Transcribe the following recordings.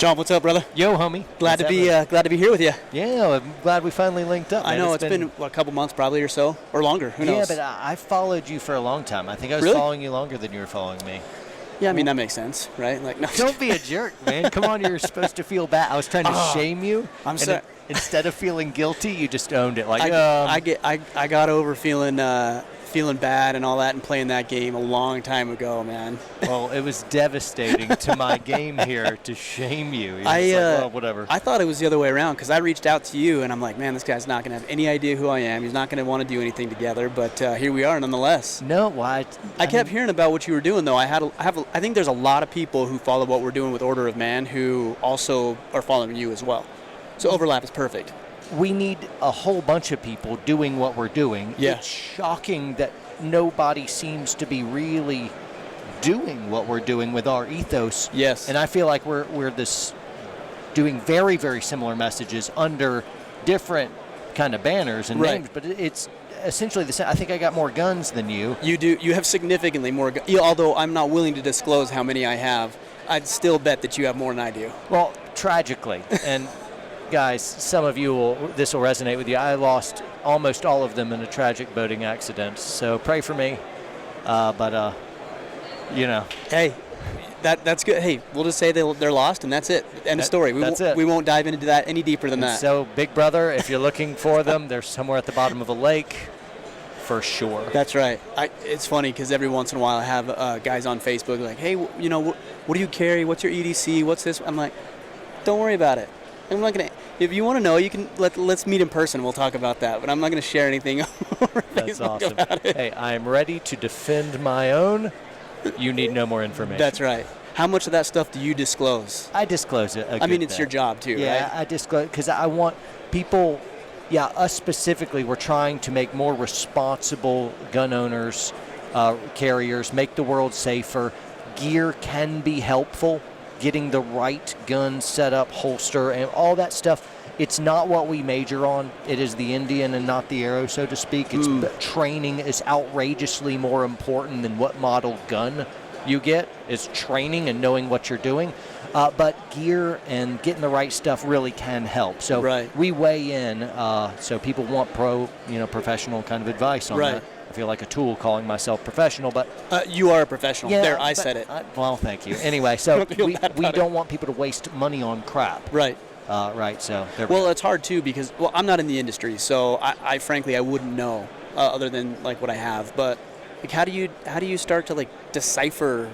John, what's up, brother? Yo, homie. Glad to be here with you. Yeah, I'm glad we finally linked up. I know it's been a couple months probably or so, or longer. Who knows? Yeah, but I followed you for a long time. I think I was Really? following you longer than you were following me. Yeah, I mean that makes sense, right? Like, no. Don't be a jerk, man. Come on, you're supposed to feel bad. I was trying to shame you. I'm sorry. Instead of feeling guilty, you just owned it. Like I got over feeling bad and all that and playing that game a long time ago, man. Well, it was devastating to my game here to shame you. Whatever. I thought it was the other way around because I reached out to you and I'm like, man, this guy's not going to have any idea who I am. He's not going to want to do anything together, but here we are nonetheless. No, why? I kept hearing about what you were doing, though. I think there's a lot of people who follow what we're doing with Order of Man who also are following you as well. So overlap is perfect. We need a whole bunch of people doing what we're doing. Yeah. It's shocking that nobody seems to be really doing what we're doing with our ethos. Yes. And I feel like we're doing very, very similar messages under different kind of banners and names, but it's essentially the same. I think I got more guns than you. You do. You have significantly more guns. Although I'm not willing to disclose how many I have, I'd still bet that you have more than I do. Well, tragically, and guys, some of you this will resonate with you. I lost almost all of them in a tragic boating accident. So pray for me. Hey, that's good. Hey, we'll just say they're lost, and that's it. End of story. We won't dive into that any deeper than that. So, big brother, if you're looking for them, they're somewhere at the bottom of a lake, for sure. That's right. It's funny because every once in a while I have guys on Facebook like, hey, what do you carry? What's your EDC? What's this? I'm like, don't worry about it. I'm not gonna. If you want to know, you can let's meet in person. We'll talk about that. But I'm not gonna share anything over That's Facebook awesome. about it. Hey, I am ready to defend my own. You need no more information. That's right. How much of that stuff do you disclose? I disclose it. I mean, it's your job too, right? Yeah, I disclose because I want people. Yeah, us specifically. We're trying to make more responsible gun owners, carriers, make the world safer. Gear can be helpful. Getting the right gun set up, holster, and all that stuff. It's not what we major on. It is the Indian and not the arrow, so to speak. It's training is outrageously more important than what model gun you get. It's training and knowing what you're doing. But gear and getting the right stuff really can help. So we weigh in. So people want professional kind of advice on that. I feel like a tool calling myself professional, but you are a professional. Yeah, there, I said it. Well, thank you. Anyway, so we don't want people to waste money on crap. Right. Right. So. It's hard too because I'm not in the industry, so I frankly I wouldn't know other than like what I have. But like, how do you start to like decipher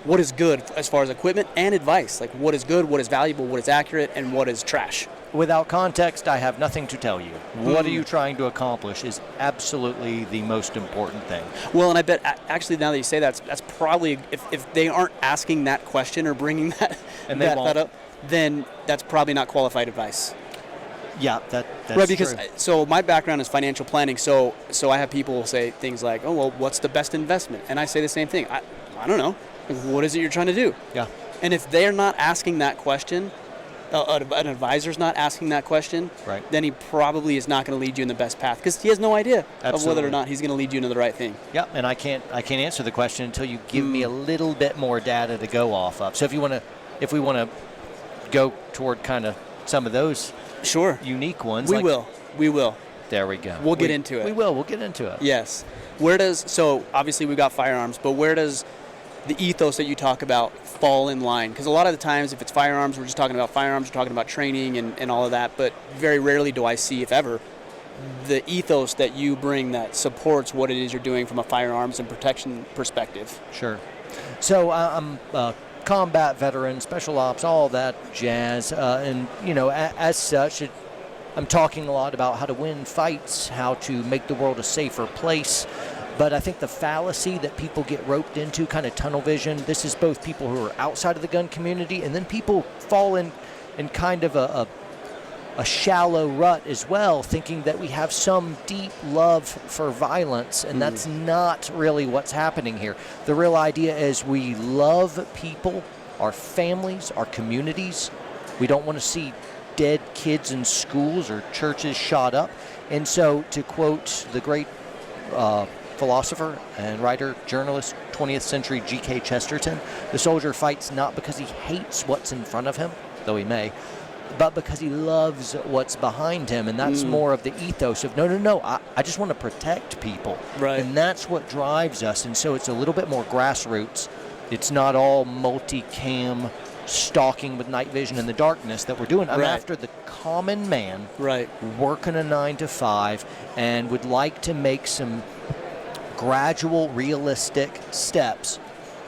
what is good as far as equipment and advice? Like what is good, what is valuable, what is accurate, and what is trash? Without context, I have nothing to tell you. What are you trying to accomplish is absolutely the most important thing. Well, and I bet, actually, now that you say that, that's probably, if they aren't asking that question or bringing that up, then that's probably not qualified advice. Yeah, that's right, because true. So my background is financial planning, so I have people say things like, oh, well, what's the best investment? And I say the same thing. I don't know. What is it you're trying to do? Yeah. And if they're not asking that question, an advisor's not asking that question, then he probably is not going to lead you in the best path because he has no idea of whether or not he's going to lead you into the right thing. Yeah, and I can't answer the question until you give me a little bit more data to go off of. So if we want to go toward kind of some of those unique ones, we will. There we go. We'll get into it. We'll get into it. Yes. So obviously we've got firearms, but where does the ethos that you talk about fall in line? Because a lot of the times if it's firearms, we're just talking about firearms, we're talking about training and all of that, but very rarely do I see, if ever, the ethos that you bring that supports what it is you're doing from a firearms and protection perspective. Sure. So I'm a combat veteran, special ops, all that jazz, and as such, I'm talking a lot about how to win fights, how to make the world a safer place. But I think the fallacy that people get roped into, kind of tunnel vision, this is both people who are outside of the gun community and then people fall in kind of a shallow rut as well, thinking that we have some deep love for violence, and that's not really what's happening here. The real idea is we love people, our families, our communities. We don't want to see dead kids in schools or churches shot up. And so, to quote the great philosopher and writer, journalist, 20th century G.K. Chesterton. The soldier fights not because he hates what's in front of him, though he may, but because he loves what's behind him. And that's more of the ethos of, no, I just want to protect people. Right. And that's what drives us. And so it's a little bit more grassroots. It's not all multi-cam stalking with night vision in the darkness that we're doing. I'm after the common man, working a 9 to 5, and would like to make some gradual, realistic steps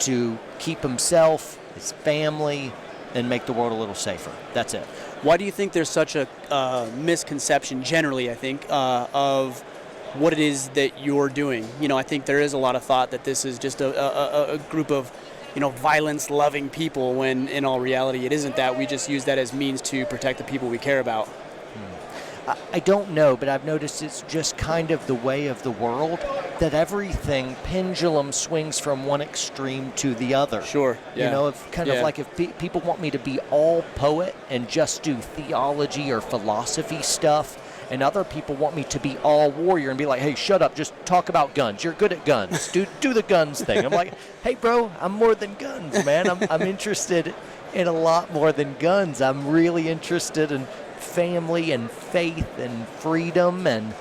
to keep himself, his family, and make the world a little safer. That's it. Why do you think there's such a misconception generally, I think, of what it is that you're doing? You know, I think there is a lot of thought that this is just a group of, you know, violence-loving people, when in all reality it isn't that. We just use that as means to protect the people we care about. I don't know, but I've noticed it's just kind of the way of the world that everything pendulum swings from one extreme to the other. Sure. Yeah. You know, if kind of like if people want me to be all poet and just do theology or philosophy stuff, and other people want me to be all warrior and be like, hey, shut up, just talk about guns. You're good at guns. Do the guns thing. I'm like, hey, bro, I'm more than guns, man. I'm interested in a lot more than guns. I'm really interested in family and faith and freedom and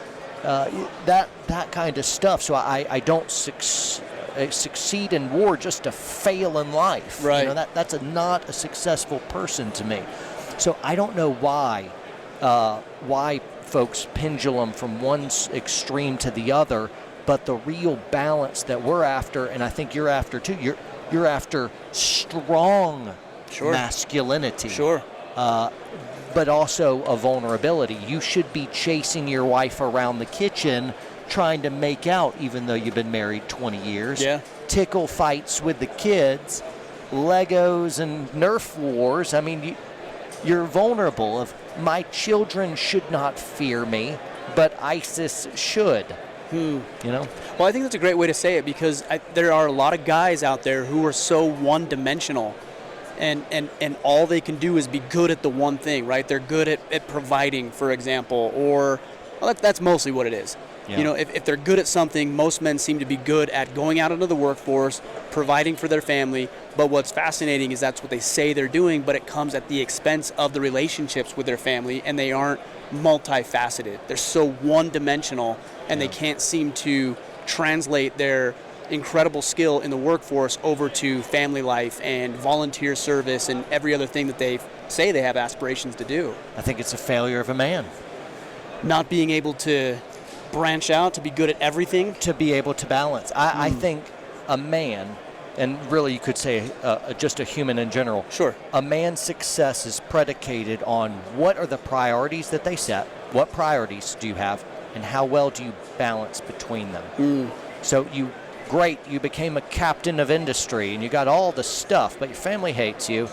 that kind of stuff. So I don't succeed in war just to fail in life. Right. You know, that's not a successful person to me. So I don't know why folks pendulum from one extreme to the other, but the real balance that we're after, and I think you're after too, you're after strong masculinity. Sure. But also a vulnerability. You should be chasing your wife around the kitchen trying to make out, even though you've been married 20 years. Yeah. Tickle fights with the kids, Legos and Nerf wars. I mean, you're vulnerable. Of my children should not fear me, but ISIS should. You know? Well, I think that's a great way to say it, because there are a lot of guys out there who are so one-dimensional, and all they can do is be good at the one thing, right? They're good at providing, for example, or that's mostly what it is. Yeah. You know, if they're good at something, most men seem to be good at going out into the workforce, providing for their family. But what's fascinating is that's what they say they're doing, but it comes at the expense of the relationships with their family, and they aren't multifaceted. They're so one-dimensional, and they can't seem to translate their incredible skill in the workforce over to family life and volunteer service and every other thing that they say they have aspirations to do. I think it's a failure of a man. Not being able to branch out, to be good at everything. To be able to balance. I think a man, and really you could say just a human in general. Sure. A man's success is predicated on what are the priorities that they set, what priorities do you have, and how well do you balance between them. So you became a captain of industry and you got all the stuff, but your family hates you.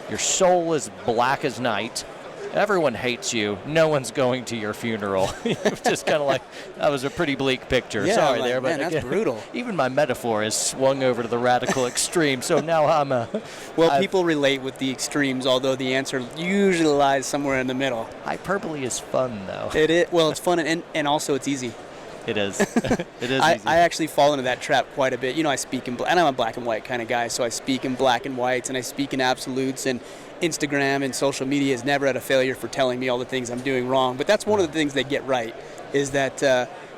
Your soul is black as night. Everyone hates you. No one's going to your funeral. It's just kind of like, that was a pretty bleak picture. Yeah, Sorry like, there. Man, but that's brutal. Even my metaphor has swung over to the radical extreme, so now people relate with the extremes, although the answer usually lies somewhere in the middle. Hyperbole is fun, though. It is. Well, it's fun, and also it's easy. It is. It is easy. I actually fall into that trap quite a bit. You know, I speak in and I'm a black and white kind of guy, so I speak in black and whites, and I speak in absolutes, and Instagram and social media has never had a failure for telling me all the things I'm doing wrong. But that's one of the things they get right, is that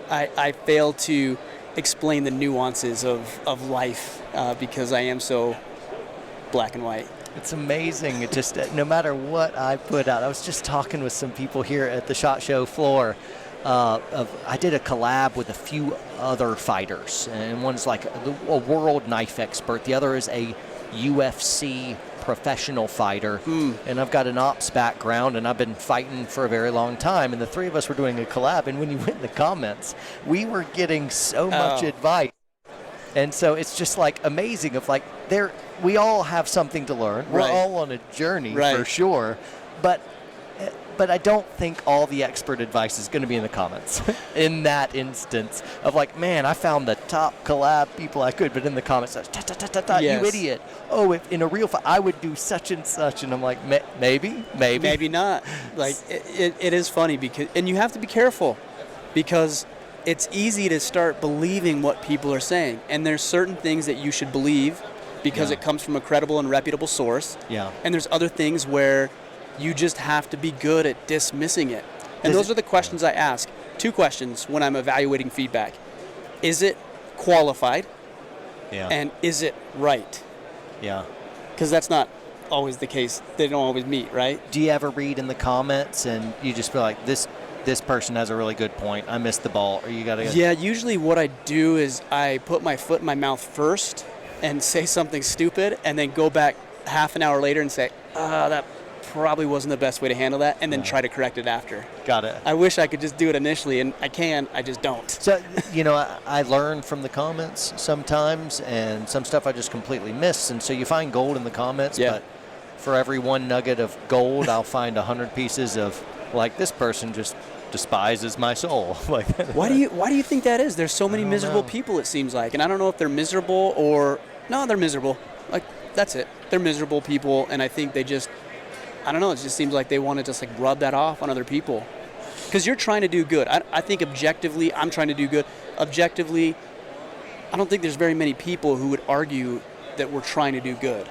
I fail to explain the nuances of life because I am so black and white. It's amazing. It just, no matter what I put out, I was just talking with some people here at the SHOT Show floor. I did a collab with a few other fighters, and one's like a world knife expert. The other is a UFC professional fighter, and I've got an ops background, and I've been fighting for a very long time, and the three of us were doing a collab, and when you went in the comments, we were getting so much advice. And so it's just like amazing of like, we all have something to learn. We're all on a journey for sure, but I don't think all the expert advice is going to be in the comments in that instance of like, man, I found the top collab people I could, but in the comments, you idiot. Oh, if in a real fight, I would do such and such. And I'm like, maybe not. Like, it is funny because, and you have to be careful because it's easy to start believing what people are saying. And there's certain things that you should believe because it comes from a credible and reputable source. Yeah. And there's other things where you just have to be good at dismissing it. And those are the questions I ask. 2 questions when I'm evaluating feedback. Is it qualified? Yeah. And is it right? Yeah. Because that's not always the case. They don't always meet, right? Do you ever read in the comments and you just feel like this person has a really good point, I missed the ball, or you got to... Yeah, usually what I do is I put my foot in my mouth first and say something stupid and then go back half an hour later and say, that probably wasn't the best way to handle that, and then try to correct it after. Got it. I wish I could just do it initially, and I can, I just don't. So, I learn from the comments sometimes, and some stuff I just completely miss, and so you find gold in the comments, but for every 1 nugget of gold, I'll find 100 pieces of, like, this person just despises my soul. Like, why do you think that is? There's so many miserable people, it seems like, and I don't know if they're miserable or... No, they're miserable. Like, that's it. They're miserable people, and I think they just... I don't know, it just seems like they want to just like rub that off on other people. Because you're trying to do good. I think objectively, I'm trying to do good. Objectively, I don't think there's very many people who would argue that we're trying to do good.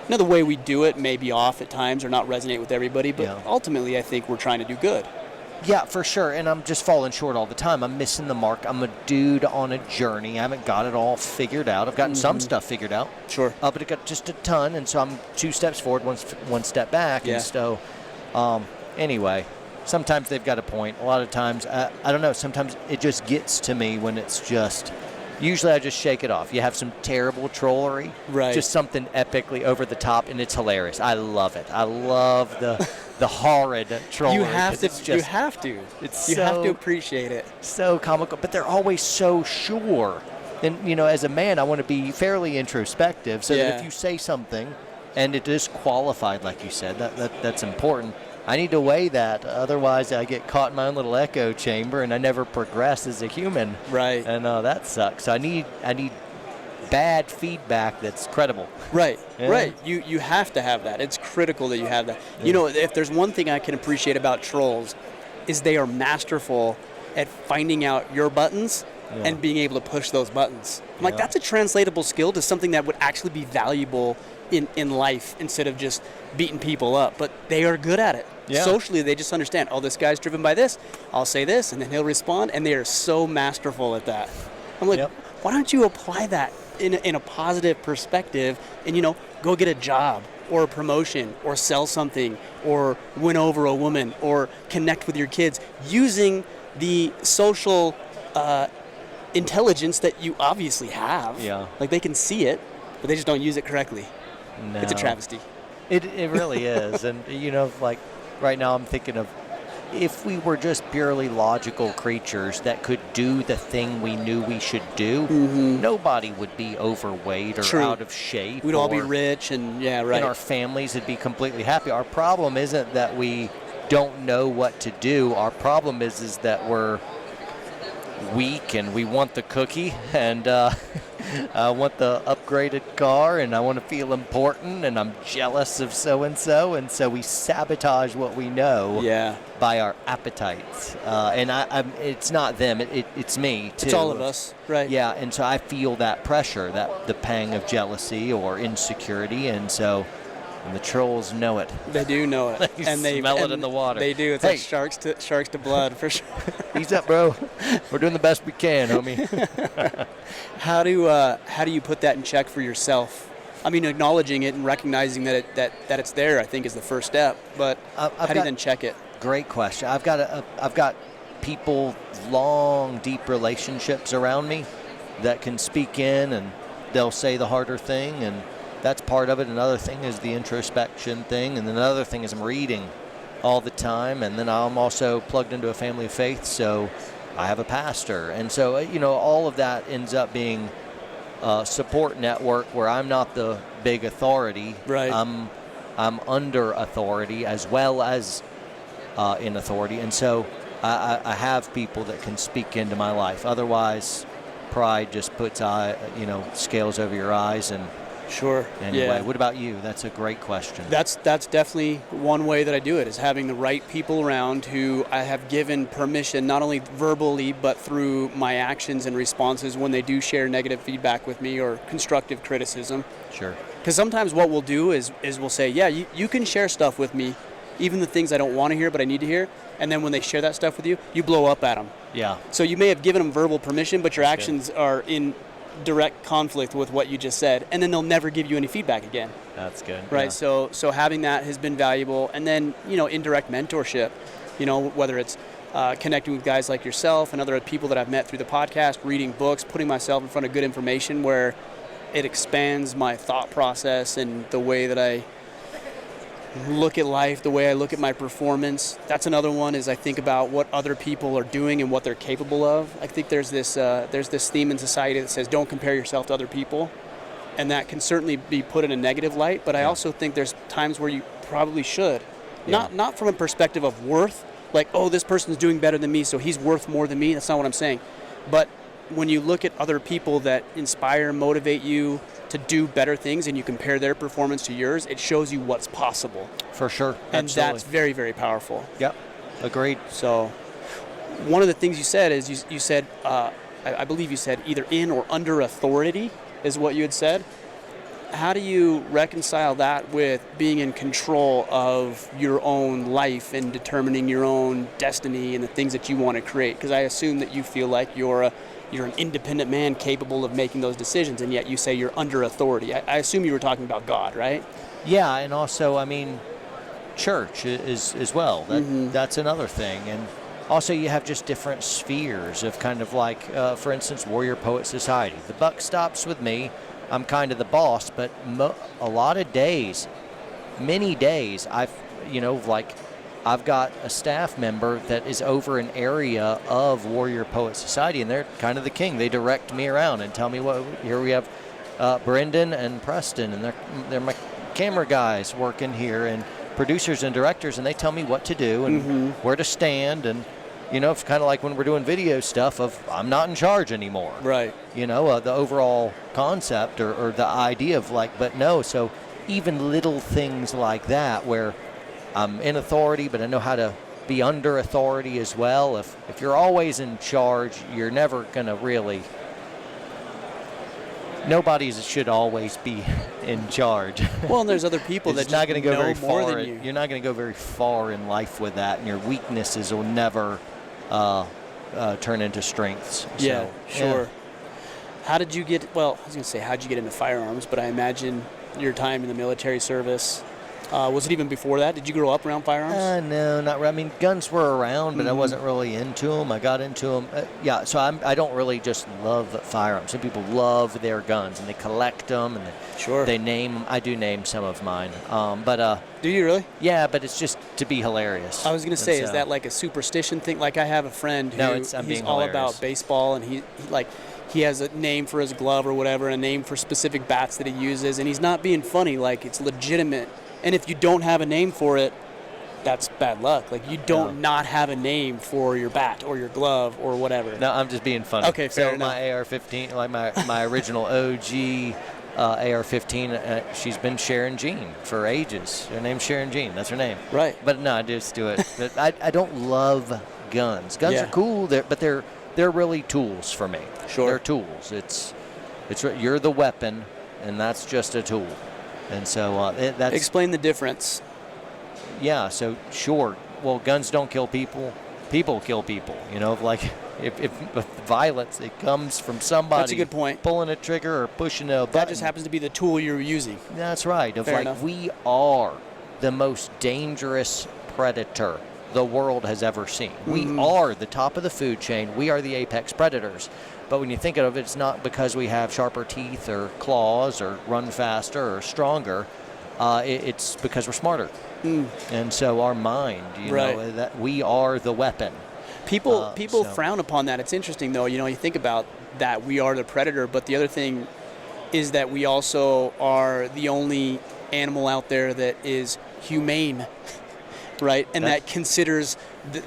Now, the way we do it may be off at times or not resonate with everybody, but ultimately I think we're trying to do good. Yeah, for sure, and I'm just falling short all the time. I'm missing the mark. I'm a dude on a journey. I haven't got it all figured out. I've gotten some stuff figured out. Sure. But I got just a ton, and so I'm 2 steps forward, one step back. Yeah. And so, anyway, sometimes they've got a point. A lot of times, I don't know, sometimes it just gets to me when it's just... Usually I just shake it off. You have some terrible trollery, just something epically over the top, and it's hilarious. I love it. I love the horrid trollery. You have to. It's you have to. You have to appreciate it. So comical, but they're always so sure. And as a man, I want to be fairly introspective, so that if you say something, and it is qualified, like you said, that's important. I need to weigh that, otherwise I get caught in my own little echo chamber and I never progress as a human. Right. And that sucks. So I need bad feedback that's credible. Right. Right. You have to have that. It's critical that you have that. Yeah. If there's one thing I can appreciate about trolls, is they are masterful at finding out your buttons and being able to push those buttons. I'm like, that's a translatable skill to something that would actually be valuable in life instead of just beating people up. But they are good at it. Yeah. Socially, they just understand, this guy's driven by this, I'll say this, and then he'll respond, and they are so masterful at that. I'm like, why don't you apply that in a positive perspective and, go get a job or a promotion or sell something or win over a woman or connect with your kids using the social intelligence that you obviously have. Yeah. Like, they can see it, but they just don't use it correctly. No. It's a travesty. It really is. And, like, right now I'm thinking of if we were just purely logical creatures that could do the thing we knew we should do, nobody would be overweight or out of shape. We'd all be rich and, and our families would be completely happy. Our problem isn't that we don't know what to do. Our problem is that we're weak and we want the cookie and I want the upgraded car and I want to feel important and I'm jealous of so-and-so, and so we sabotage what we know by our appetites. And it's not them, it's me too. It's all of us, right? Yeah, and so I feel that pressure, the pang of jealousy or insecurity, and so... And the trolls know it. They do know it. They smell it in the water. They do. It's like sharks to blood, for sure. Ease up, bro. We're doing the best we can, homie. How do you put that in check for yourself? I mean, acknowledging it and recognizing that it's there, I think, is the first step. But how do you then check it? Great question. I've got people, long, deep relationships around me that can speak in, and they'll say the harder thing, and that's part of it. Another thing is the introspection thing, and another thing is I'm reading all the time, and then I'm also plugged into a family of faith, so I have a pastor, and so all of that ends up being a support network where I'm not the big authority. Right. I'm under authority as well as in authority, and so I have people that can speak into my life. Otherwise, pride just puts scales over your eyes, and Sure. Anyway, Yeah. what about you? That's a great question. That's definitely one way that I do it, is having the right people around who I have given permission, not only verbally, but through my actions and responses when they do share negative feedback with me or constructive criticism. Sure. Because sometimes what we'll do is we'll say, yeah, you can share stuff with me, even the things I don't want to hear but I need to hear. And then when they share that stuff with you, you blow up at them. Yeah. So you may have given them verbal permission, but your That's actions are in direct conflict with what you just said, and then they'll never give you any feedback again. That's good. Right. Yeah. So having that has been valuable. And then, indirect mentorship, whether it's connecting with guys like yourself and other people that I've met through the podcast, reading books, putting myself in front of good information where it expands my thought process and the way that I look at life, the way I look at my performance. That's another one, is I think about what other people are doing and what they're capable of. I think there's this theme in society that says don't compare yourself to other people, and that can certainly be put in a negative light, but I also think there's times where you probably should. Yeah. Not from a perspective of worth, like, oh, this person's doing better than me, so he's worth more than me. That's not what I'm saying. But when you look at other people that inspire, motivate you to do better things, and you compare their performance to yours, it shows you what's possible. For sure. And Absolutely. that's very, very powerful. Yep. Agreed. So one of the things you said is you said, I believe you said either in or under authority is what you had said. How do you reconcile that with being in control of your own life and determining your own destiny and the things that you want to create? Because I assume that you feel like you're an independent man capable of making those decisions, and yet you say you're under authority. I assume you were talking about God, right? Yeah, and also, church is as well. That's another thing. And also you have just different spheres of kind of like, for instance, Warrior Poet Society. The buck stops with me. I'm kind of the boss, but a lot of days, many days, I've got a staff member that is over an area of Warrior Poet Society, and they're kind of the king. They direct me around and tell me what. Here we have Brendan and Preston, and they're my camera guys working here, and producers and directors, and they tell me what to do and where to stand, and it's kind of like when we're doing video stuff of I'm not in charge anymore. Right. The overall concept or the idea of but no. So even little things like that where I'm in authority, but I know how to be under authority as well. If you're always in charge, you're never going to really. Nobody should always be in charge. Well, and there's other people that not going to go very more far. than you. You're not going to go very far in life with that, and your weaknesses will never turn into strengths. Yeah, So, sure. yeah. How did you get? Well, I was going to say how'd you get into firearms, but I imagine your time in the military service. Was it even before that? Did you grow up around firearms? No, not really. I mean, guns were around, but I wasn't really into them. I got into them. So I don't really just love firearms. Some people love their guns, and they collect them, and they name them. I do name some of mine. Do you really? Yeah, but it's just to be hilarious. I was going to say, is that like a superstition thing? Like I have a friend who he's all about baseball, and he has a name for his glove or whatever, a name for specific bats that he uses, and he's not being funny. Like, it's legitimate. And if you don't have a name for it, that's bad luck. Like, you don't not have a name for your bat or your glove or whatever. No, I'm just being funny. Okay, fair enough. My AR-15, like my original OG AR-15, she's been Sharon Jean for ages. Her name's Sharon Jean. That's her name. Right. But no, I just do it. But I don't love guns. Guns are cool, but they're really tools for me. Sure. They're tools. It's you're the weapon, and that's just a tool. And so that's... Explain the difference. Yeah, so sure. Well, guns don't kill people. People kill people. If violence, it comes from somebody. That's a good point. Pulling a trigger or pushing a button. That just happens to be the tool you're using. That's right. Fair enough. We are the most dangerous predator the world has ever seen. We are the top of the food chain. We are the apex predators. But when you think of it, it's not because we have sharper teeth or claws or run faster or stronger. It's because we're smarter. And so our mind, that we are the weapon. People frown upon that. It's interesting, though. You think about that we are the predator, but the other thing is that we also are the only animal out there that is humane, right? And that considers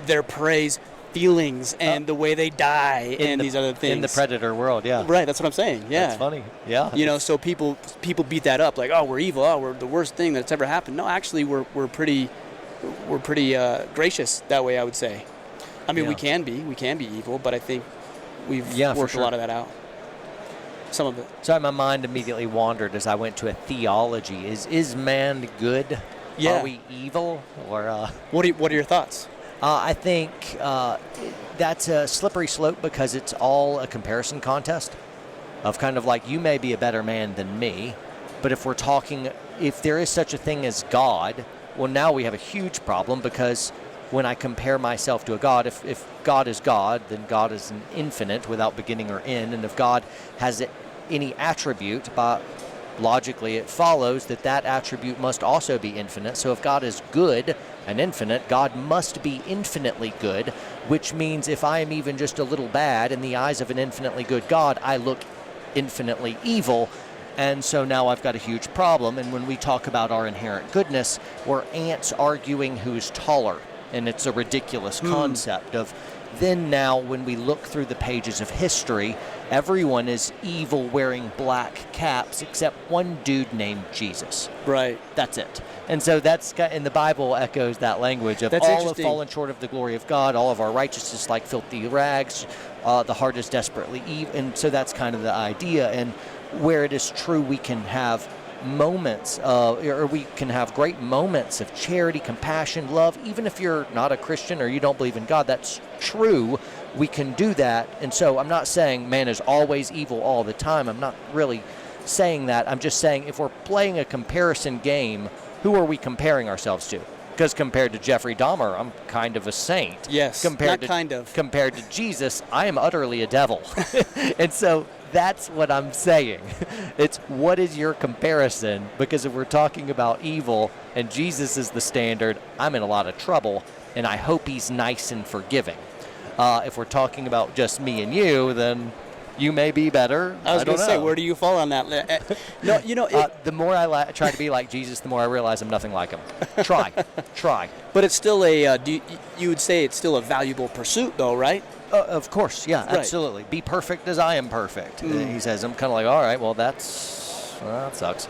their prey's feelings and the way they die and these other things. In the predator world, yeah. Right, that's what I'm saying. Yeah. That's funny. Yeah. So people beat that up like, oh, we're evil. Oh, we're the worst thing that's ever happened. No, actually, we're pretty gracious that way, I would say. I mean, we can be evil, but I think we've worked a lot of that out. Some of it. So my mind immediately wandered as I went to a theology. Is man good? Yeah. Are we evil? Or what are your thoughts? I think that's a slippery slope because it's all a comparison contest of kind of like, you may be a better man than me, but if there is such a thing as God, well, now we have a huge problem, because when I compare myself to a God, if God is God, then God is an infinite without beginning or end, and if God has any attribute, logically it follows that attribute must also be infinite. So if God is good and infinite, God must be infinitely good, which means if I am even just a little bad in the eyes of an infinitely good God, I look infinitely evil. And so now I've got a huge problem. And when we talk about our inherent goodness, we're ants arguing who's taller. And it's a ridiculous concept of then now when we look through the pages of history, everyone is evil wearing black caps except one dude named Jesus. Right. That's it. And so and the Bible echoes that language of all have fallen short of the glory of God, all of our righteousness like filthy rags, the heart is desperately evil. And so that's kind of the idea. And where it is true, we can have moments or we can have great moments of charity, compassion, love. Even if you're not a Christian or you don't believe in God, that's true. We can do that. And so I'm not saying man is always evil all the time. I'm not really saying that. I'm just saying if we're playing a comparison game, who are we comparing ourselves to? Because compared to Jeffrey Dahmer, I'm kind of a saint. Yes, compared to Jesus, I am utterly a devil. And so that's what I'm saying. It's what is your comparison? Because if we're talking about evil and Jesus is the standard, I'm in a lot of trouble, and I hope he's nice and forgiving. If we're talking about just me and you, then you may be better. I was going to say, where do you fall on that? No, the more I try to be like Jesus, the more I realize I'm nothing like him. Try. But it's still you would say it's still a valuable pursuit, though, right? Of course, yeah, right. Absolutely. Be perfect as I am perfect. He says, I'm kind of like, all right, well, that sucks.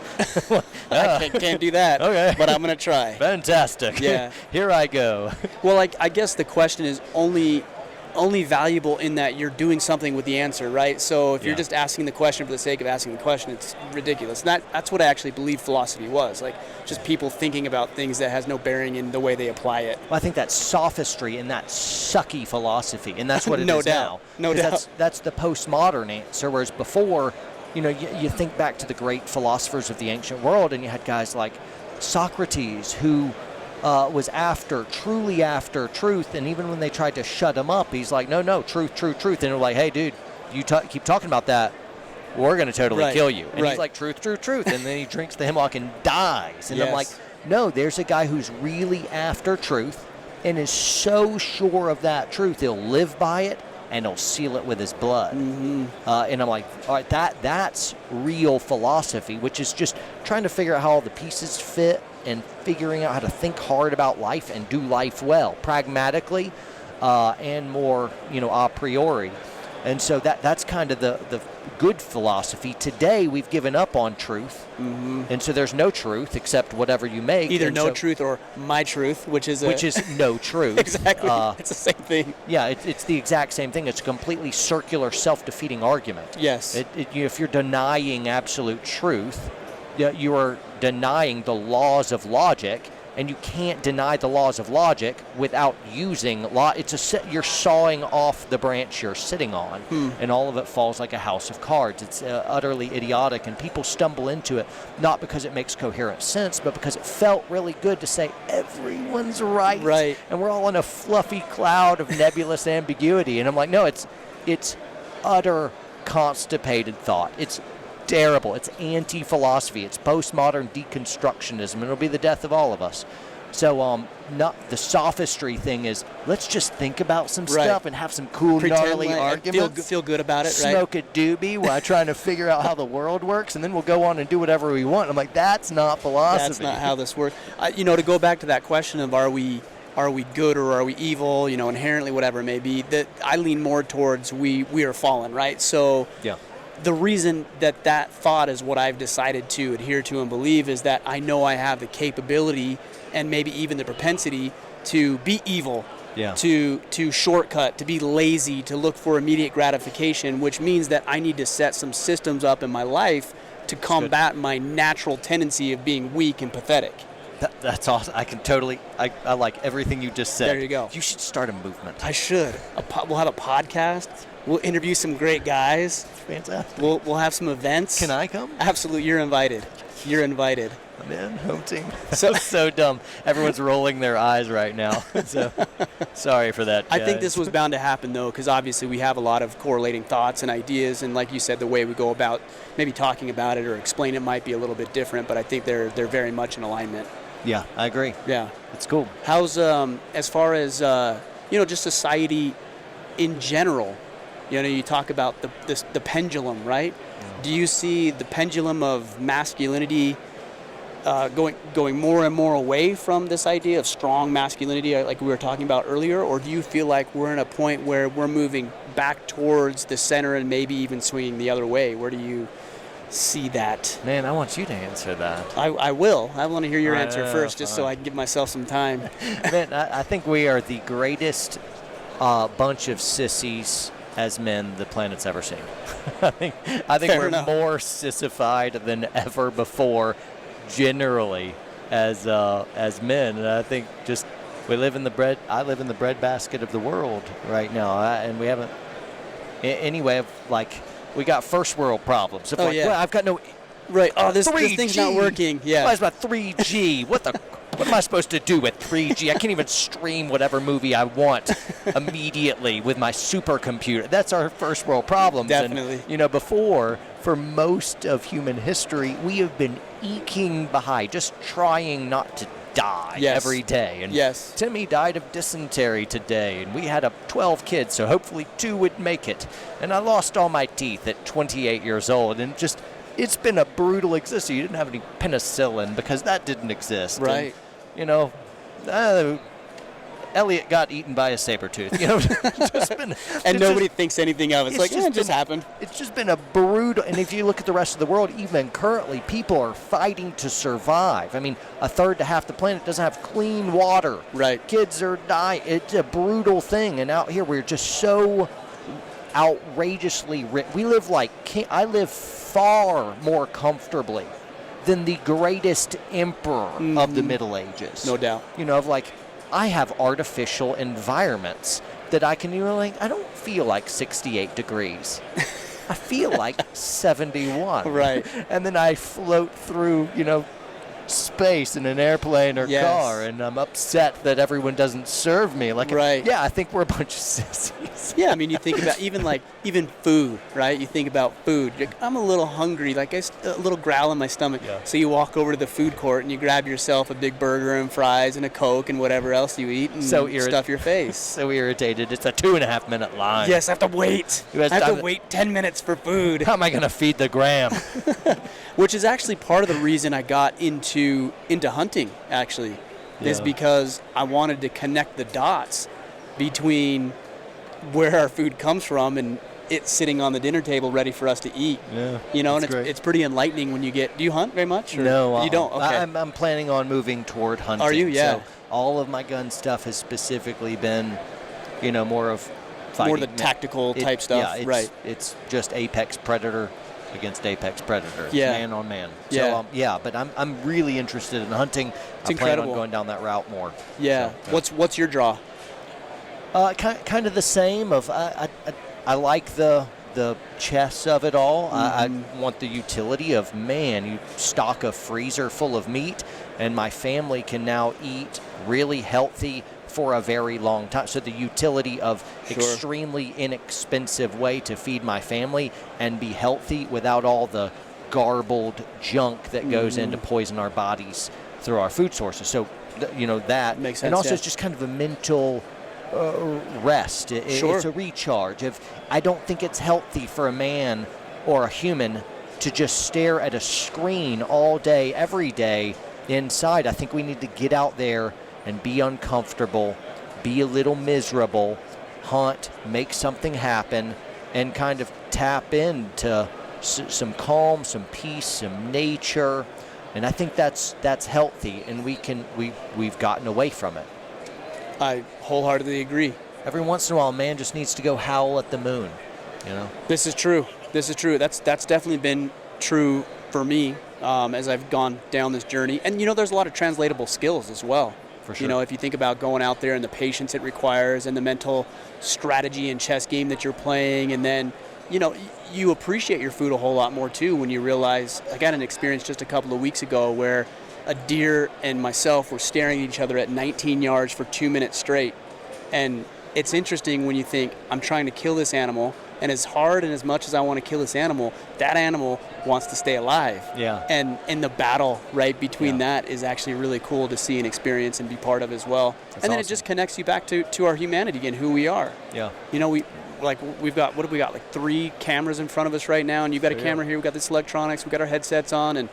I can't do that. Okay. But I'm going to try. Fantastic. Yeah. Here I go. Well, I guess the question is only valuable in that you're doing something with the answer, right? So if you're just asking the question for the sake of asking the question, it's ridiculous. That's what I actually believe philosophy was, like just people thinking about things that has no bearing in the way they apply it. Well, I think that's sophistry and that sucky philosophy, and that's what it is now. No doubt. That's the postmodern answer, whereas before, you think back to the great philosophers of the ancient world, and you had guys like Socrates who was truly after truth, and even when they tried to shut him up, he's like, no, truth, and they're like, hey, dude, you keep talking about that, we're going to totally kill you. And he's like, truth, and then he drinks the hemlock and dies. And I'm like, no, there's a guy who's really after truth and is so sure of that truth, he'll live by it and he'll seal it with his blood. And I'm like, all right, that's real philosophy, which is just trying to figure out how all the pieces fit and figuring out how to think hard about life and do life well, pragmatically and more, a priori. And so that's kind of the good philosophy. Today, we've given up on truth. And so there's no truth except whatever you make. Either truth or my truth, which is no truth. Exactly. It's the same thing. Yeah, it's the exact same thing. It's a completely circular, self-defeating argument. Yes. If you're denying absolute truth, you are denying the laws of logic, and you can't deny the laws of logic without using law. You're sawing off the branch you're sitting on, and all of it falls like a house of cards. It's utterly idiotic, and people stumble into it not because it makes coherent sense, but because it felt really good to say everyone's right. Right. And we're all in a fluffy cloud of nebulous ambiguity. And I'm like, no, it's utter constipated thought. It's terrible. It's anti-philosophy. It's postmodern deconstructionism, and it'll be the death of all of us. So, not the sophistry thing is let's just think about some stuff and have some cool, gnarly arguments. Feel good about it, right? Smoke a doobie while trying to figure out how the world works, and then we'll go on and do whatever we want. I'm like, that's not philosophy. That's not how this works. To go back to that question of are we are we good or are we evil, inherently, whatever it may be, that I lean more towards we are fallen, right? So Yeah. the reason that thought is what I've decided to adhere to and believe is that I know I have the capability and maybe even the propensity to be evil, Yeah. to shortcut, to be lazy, to look for immediate gratification, which means that I need to set some systems up in my life to combat my natural tendency of being weak and pathetic. That's awesome. I can totally, I like everything you just said. There you go. You should start a movement. I should. We'll have a podcast. We'll interview some great guys. Fantastic. We'll have some events. Can I come? Absolutely. You're invited. You're invited. I'm in. Home team. So dumb. Everyone's rolling their eyes right now. So sorry for that. I think this was bound to happen, though, because obviously we have a lot of correlating thoughts and ideas, and like you said, the way we go about maybe talking about it or explain it might be a little bit different, but I think they're very much in alignment. Yeah, I agree. Yeah. It's cool. How's, as far as, just society in general, you talk about the pendulum, right? Yeah. Do you see the pendulum of masculinity going more and more away from this idea of strong masculinity like we were talking about earlier, or do you feel like we're in a point where we're moving back towards the center and maybe even swinging the other way? Where do you see that? Man, I want you to answer that. I will. I want to hear your answer first, just so I can give myself some time. Man, I think we are the greatest bunch of sissies as men the planet's ever seen. I think Fair we're enough. more sissified than ever before, generally, as men. And I think just I live in the breadbasket of the world right now, and we haven't any way of like. We got first world problems. Oh, yeah. Well, I've got no. Right. Oh, this 3G. thing's not working. Yeah. Well, it's about 3G. What am I supposed to do with 3G? I can't even stream whatever movie I want immediately with my supercomputer. That's our first world problems. Definitely. And, before, for most of human history, we have been eking by, just trying not to die every day. And yes. Timmy died of dysentery today, and we had 12 kids, so hopefully 2 would make it. And I lost all my teeth at 28 years old, and it's been a brutal existence. You didn't have any penicillin because that didn't exist. Right. And, Elliot got eaten by a saber tooth. And nobody thinks anything of it. It's like, it just happened. It's just been a brutal. And if you look at the rest of the world, even currently, people are fighting to survive. I mean, a third to half the planet doesn't have clean water. Right. Kids are dying. It's a brutal thing. And out here, we're just so outrageously rich. I live far more comfortably than the greatest emperor of the Middle Ages. No doubt. I have artificial environments that I can, I don't feel like 68 degrees. I feel like 71. Right. And then I float through, space in an airplane or car, and I'm upset that everyone doesn't serve me. Right. Yeah, I think we're a bunch of sissies. Yeah, I mean, you think about even food, right? You think about food. I'm a little hungry, a little growl in my stomach. Yeah. So you walk over to the food court and you grab yourself a big burger and fries and a Coke and whatever else you eat and stuff your face. So irritated. It's a 2.5-minute line. Yes, I have to wait. I have to wait 10 minutes for food. How am I going to feed the gram? Which is actually part of the reason I got into hunting, actually, is because I wanted to connect the dots between where our food comes from and it sitting on the dinner table ready for us to eat. Yeah, and it's pretty enlightening when you get. Do you hunt very much? Or no, you don't. Okay. I'm planning on moving toward hunting. Are you? Yeah. So all of my gun stuff has specifically been, more of fighting. More the tactical type stuff. Yeah, right. It's just apex predator against apex predator. It's man on man. Yeah. So but I'm really interested in hunting. It's I plan incredible. on going down that route more. Yeah. So, What's your draw? Kind of the same. I like the chess of it all. I want the utility of, you stock a freezer full of meat, and my family can now eat really healthy for a very long time. So the utility of extremely inexpensive way to feed my family and be healthy without all the garbled junk that goes in to poison our bodies through our food sources. So, that makes sense. And also it's just kind of a mental rest. It's a recharge. I don't think it's healthy for a man or a human to just stare at a screen all day, every day inside. I think we need to get out there and be uncomfortable, be a little miserable, hunt, make something happen, and kind of tap into some calm, some peace, some nature. And I think that's healthy, and we've gotten away from it. I wholeheartedly agree. Every once in a while, a man just needs to go howl at the moon, you know? This is true. That's definitely been true for me as I've gone down this journey. And, there's a lot of translatable skills as well. For sure. If you think about going out there and the patience it requires and the mental strategy and chess game that you're playing, and then, you appreciate your food a whole lot more too when you realize, I got an experience just a couple of weeks ago where a deer and myself were staring at each other at 19 yards for 2 minutes straight. And it's interesting when you think, I'm trying to kill this animal, and as hard and as much as I want to kill this animal, that animal wants to stay alive. Yeah. And in the battle right between that is actually really cool to see and experience and be part of as well. That's and then awesome. It just connects you back to our humanity and who we are. Yeah. We've got, what have we got, like 3 cameras in front of us right now, and you've got a camera here, we've got this electronics, we've got our headsets on, and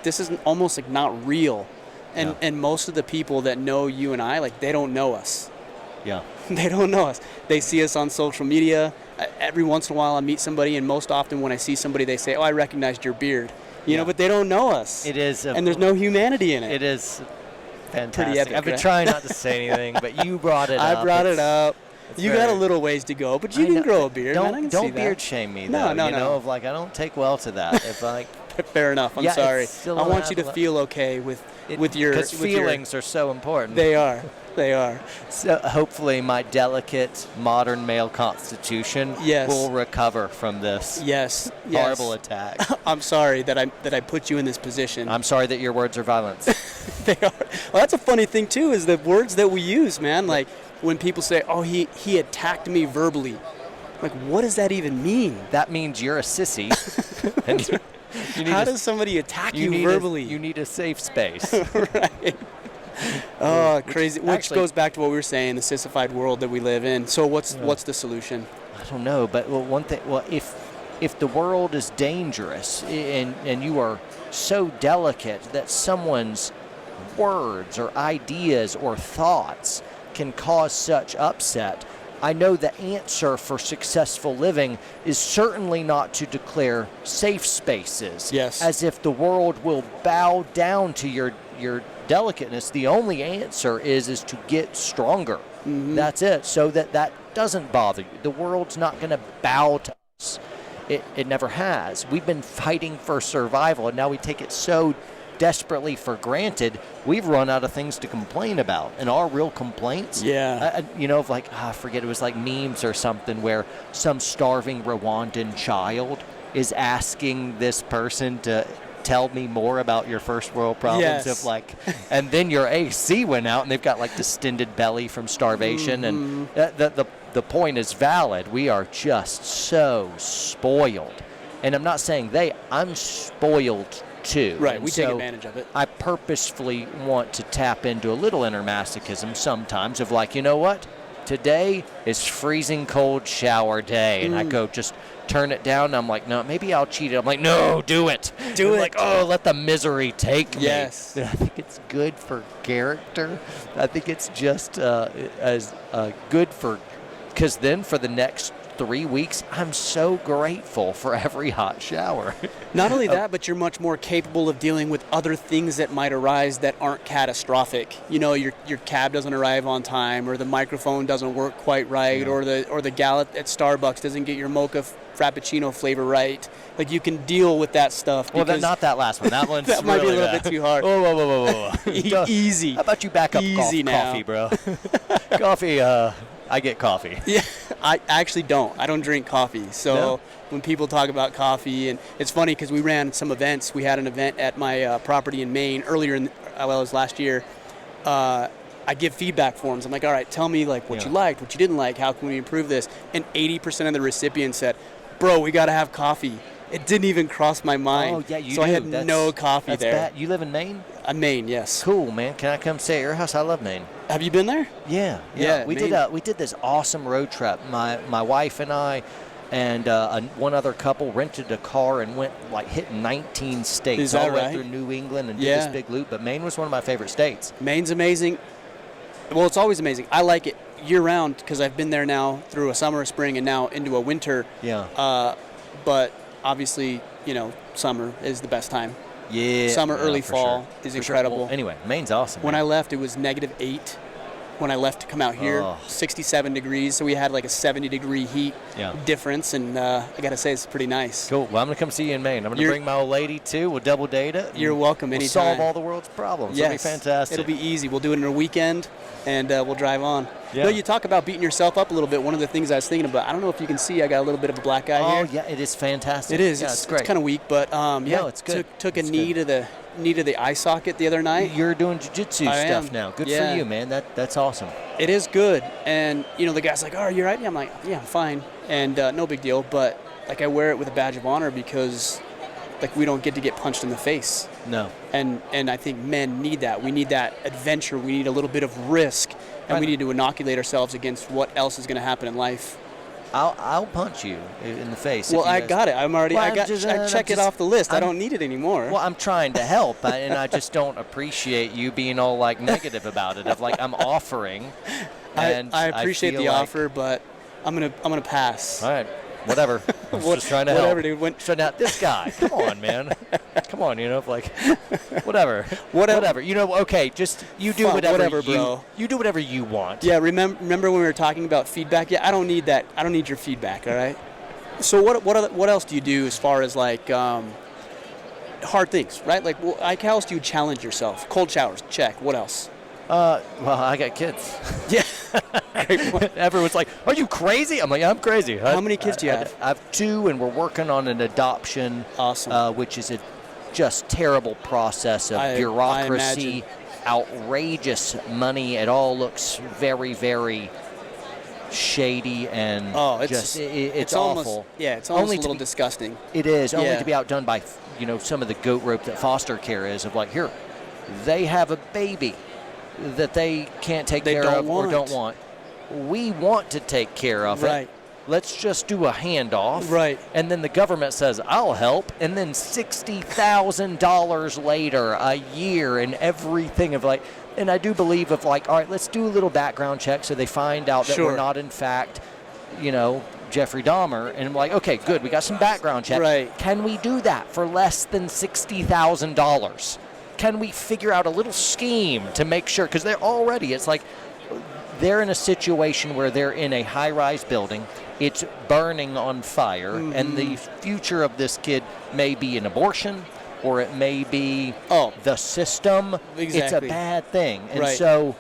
this is almost not real. And most of the people that know you and I, they don't know us. Yeah. They don't know us. They see us on social media. Every once in a while I meet somebody, and most often when I see somebody they say, oh, I recognized your beard. But they don't know us. It is. And there's no humanity in it. It is fantastic. Pretty epic, I've been right? trying not to say anything, but you brought it up. I brought it up. You got a very- little ways to go, but you can grow a beard. man. I can see Don't that. beard shame me, No, though. no, you no. know, I don't take well to that. If Fair enough. I'm Yeah, sorry. it's still I want you to an- feel okay with your because with your- feelings are so important. They are. They are. So hopefully my delicate modern male constitution Yes. will recover from this Yes. horrible attack. I'm sorry that I put you in this position. I'm sorry that your words are violence. They are. Well, that's a funny thing too, is the words that we use, man. Like when people say, "Oh, he attacked me verbally," like what does that even mean? That means you're a sissy. And you need How a- does somebody attack you need verbally? you need a safe space. Right. Oh, crazy. Which actually- goes back to what we were saying, the sissified world that we live in. So what's the solution? I don't know, but one thing. Well, if the world is dangerous and you are so delicate that someone's words or ideas or thoughts can cause such upset, I know the answer for successful living is certainly not to declare safe spaces. Yes. As if the world will bow down to your delicateness. The only answer is to get stronger. Mm-hmm. That's it. So that doesn't bother you. The world's not going to bow to us. It never has. We've been fighting for survival, and now we take it so desperately for granted, we've run out of things to complain about. And our real complaints, I forget, it was like memes or something where some starving Rwandan child is asking this person to tell me more about your first world problems. Yes. And then your AC went out and they've got distended belly from starvation. Mm-hmm. And the point is valid. We are just so spoiled. And I'm not saying I'm spoiled too. Right, And we take so advantage of it. I purposefully want to tap into a little inner masochism sometimes of you know what? Today is freezing cold shower day. And I go just turn it down. And I'm like, no, maybe I'll cheat it. I'm like, no, do it. Do I'm it. like, oh, let the misery take me. Yes. And I think it's good for character. I think it's just as good for, because then for the next 3 weeks, I'm so grateful for every hot shower. Not only that, but you're much more capable of dealing with other things that might arise that aren't catastrophic. Your cab doesn't arrive on time, or the microphone doesn't work quite right, or the gal at Starbucks doesn't get your mocha frappuccino flavor right. You can deal with that stuff. Well, not that last one. That one's that might be a really little bad. bit too hard. Whoa. Easy. How about you back up Easy now. coffee, bro? Coffee, I get coffee. Yeah, I actually don't. I don't drink coffee. So No? when people talk about coffee, and it's funny because we ran some events. We had an event at my property in Maine earlier it was last year. I give feedback forms. I'm like, all right, tell me what you liked, what you didn't like, how can we improve this? And 80% of the recipients said, bro, we got to have coffee. It didn't even cross my mind. Oh, yeah, you So I do. had no coffee That's there. bad. You live in Maine? Maine, yes. Cool, man. Can I come stay at your house? I love Maine. Have you been there? Yeah. We did this awesome road trip. My wife and I and one other couple rented a car and went hit 19 states Is that all the way right? through New England and did Yeah. this big loop. But Maine was one of my favorite states. Maine's amazing. Well, it's always amazing. I like it year-round because I've been there now through a summer, spring, and now into a winter. Yeah. But obviously, summer is the best time. Yeah. Summer, early fall is is incredible. Well, anyway, Maine's awesome. When man. I left, it was -8. When I left to come out here, 67 degrees. So we had like a 70-degree heat difference, and I gotta say it's pretty nice. Cool. Well, I'm gonna come see you in Maine. I'm gonna bring my old lady too. We'll double date it. You're welcome anytime. We'll solve all the world's problems. Yes. It'll be fantastic. It'll be easy. We'll do it in a weekend, and we'll drive on. Yeah. No, you talk about beating yourself up a little bit. One of the things I was thinking about, I don't know if you can see, I got a little bit of a black eye here. Oh yeah, it is fantastic. It is. Yeah, it's great. It's kind of weak, but No, it's good. Took a knee to the eye socket the other night. You're doing jiu-jitsu stuff now. Good for you, man. That's awesome. It is good, and the guy's like, "Oh, you're right." I'm like, "Yeah, I'm fine," and no big deal. But like, I wear it with a badge of honor because, like, we don't get to get punched in the face. No. And I think men need that. We need that adventure. We need a little bit of risk, and we need to inoculate ourselves against what else is going to happen in life. I'll punch you in the face. Well, I got it. I'm already. Well, I check it off the list. I don't need it anymore. Well, I'm trying to help, and I just don't appreciate you being all like negative about it. Of like I'm offering, and I appreciate the like, offer, but I'm gonna pass. All right, whatever. I'm just trying to help. Whatever, dude. So now this guy, come on, man, come on, like whatever. Okay, just you do whatever bro. You do whatever you want. Yeah, remember when we were talking about feedback? Yeah, I don't need that. I don't need your feedback. All right. So what else do you do as far as like hard things, right? Like, how else do you challenge yourself? Cold showers, check. What else? Well, I got kids. Yeah. Great point. Everyone's like, "Are you crazy?" I'm like, "I'm crazy." How many kids do you have? I have 2, and we're working on an adoption. Awesome. Which is a just terrible process of bureaucracy, outrageous money. It all looks very, very shady, and it's almost, awful. Yeah, it's almost a little disgusting. It is only to be outdone by some of the goat rope that foster care is. Of like, here, they have a baby that they can't take care of or don't want. We want to take care of it. Let's just do a handoff. Right. And then the government says, I'll help. And then $60,000 later, a year, and everything of like, and I do believe of like, all right, let's do a little background check so they find out that we're not in fact, Jeffrey Dahmer. And I'm like, okay, good. We got some background check. Right. Can we do that for less than $60,000? Can we figure out a little scheme to make sure? Because it's like they're in a situation where they're in a high-rise building. It's burning on fire, and the future of this kid may be an abortion, or it may be the system. Exactly. It's a bad thing. And so,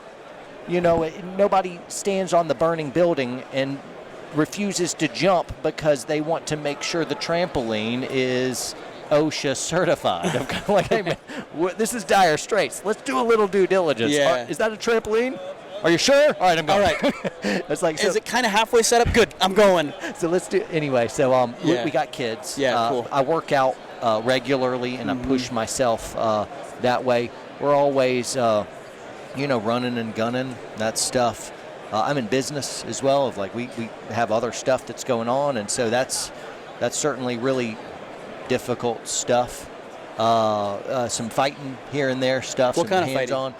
nobody stands on the burning building and refuses to jump because they want to make sure the trampoline is OSHA certified. I'm kind of like, hey man, this is dire straits. Let's do a little due diligence. Yeah. Is that a trampoline? Are you sure? All right, I'm going. All right. It's like, is it kind of halfway set up? Good, I'm going. So let's do anyway. So we got kids. Yeah, cool. I work out regularly, and I push myself that way. We're always, running and gunning, that stuff. I'm in business as well. Of like we have other stuff that's going on, and so that's certainly really difficult stuff. Some fighting here and there stuff. What kind of hands-on.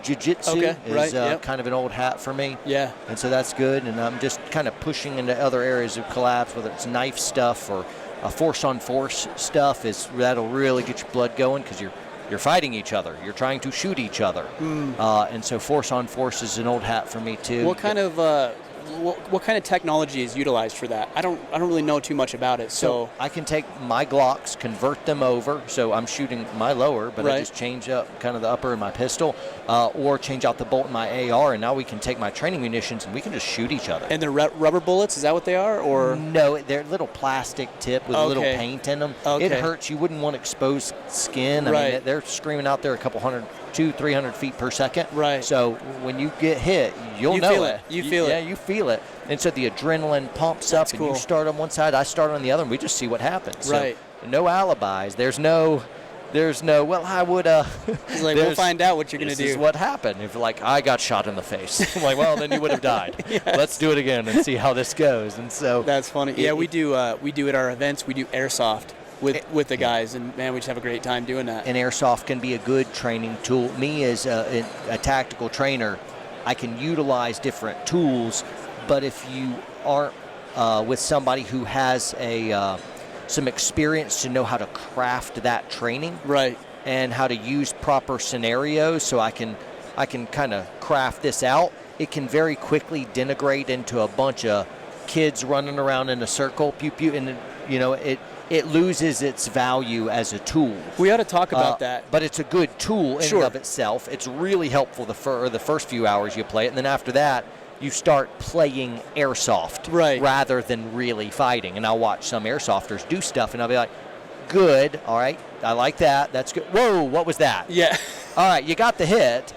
Jiu-jitsu is kind of an old hat for me. Yeah. And so that's good. And I'm just kind of pushing into other areas of collapse, whether it's knife stuff or force-on-force stuff. That'll really get your blood going because you're fighting each other. You're trying to shoot each other. And so force-on-force is an old hat for me too. What kind of technology is utilized for that? I don't really know too much about it. So I can take my Glocks, convert them over. So I'm shooting my lower, but I just change up kind of the upper in my pistol, or change out the bolt in my AR, and now we can take my training munitions and we can just shoot each other. And they're rubber bullets? Is that what they are? Or no, they're little plastic tip with a little paint in them. It hurts. You wouldn't want exposed skin. I mean, they're screaming out there a couple 200-300 feet per second. Right. So when you get hit, you know feel it. You feel it. Yeah, you feel it. And so the adrenaline pumps up, and you start on one side, I start on the other, and we just see what happens. Right. So no alibis. There's no. Well, I would. It's like we'll find out what you're gonna do. This is what happened. If like I got shot in the face, I'm like, well, then you would have died. Yes. Let's do it again and see how this goes. And so that's funny. Yeah, we do at our events. We do airsoft with the guys, and man, we just have a great time doing that. And airsoft can be a good training tool. Me as a tactical trainer, I can utilize different tools. But if you aren't with somebody who has some experience to know how to craft that training, right, and how to use proper scenarios, so I can kind of craft this out, it can very quickly denigrate into a bunch of kids running around in a circle, pew pew, and it loses its value as a tool. We ought to talk about that. But it's a good tool in and of itself. It's really helpful the first few hours you play it, and then after that, you start playing airsoft rather than really fighting. And I'll watch some airsofters do stuff, and I'll be like, good, all right, I like that, that's good. Whoa, what was that? Yeah. All right, you got the hit.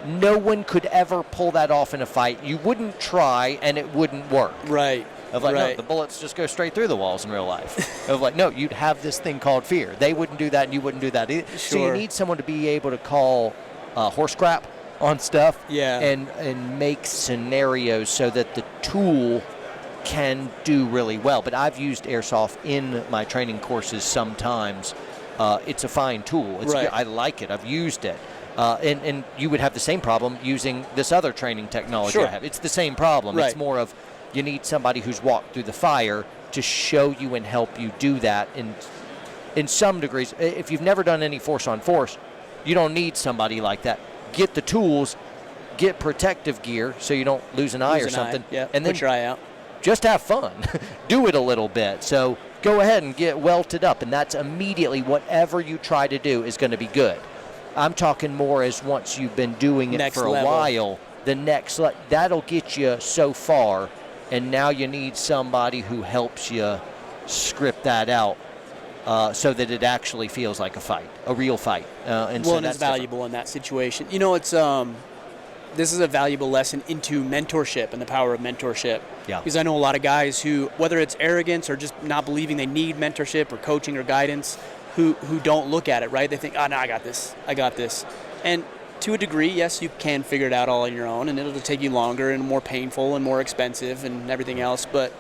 No one could ever pull that off in a fight. You wouldn't try, and it wouldn't work. Right. Of like, no, the bullets just go straight through the walls in real life. Of like, no, you'd have this thing called fear. They wouldn't do that, and you wouldn't do that either. Sure. So you need someone to be able to call horse crap on stuff, and make scenarios so that the tool can do really well. But I've used airsoft in my training courses sometimes. It's a fine tool. I like it. I've used it. And you would have the same problem using this other training technology I have. It's the same problem. It's more of, you need somebody who's walked through the fire to show you and help you do that. In some degrees, if you've never done any force on force, you don't need somebody like that. Get the tools, get protective gear so you don't lose an eye or something, and then put your eye out. Just have fun. Do it a little bit. So go ahead and get welted up, and that's immediately whatever you try to do is going to be good. I'm talking more as once you've been doing it for a while, the next that'll get you so far, and now you need somebody who helps you script that out so that it actually feels like a fight, a real fight. And it's valuable in that situation. It's this is a valuable lesson into mentorship and the power of mentorship. Yeah. Because I know a lot of guys who, whether it's arrogance or just not believing they need mentorship or coaching or guidance, who don't look at it, right? They think, oh, no, I got this. And to a degree, yes, you can figure it out all on your own, and it'll take you longer and more painful and more expensive and everything else. But,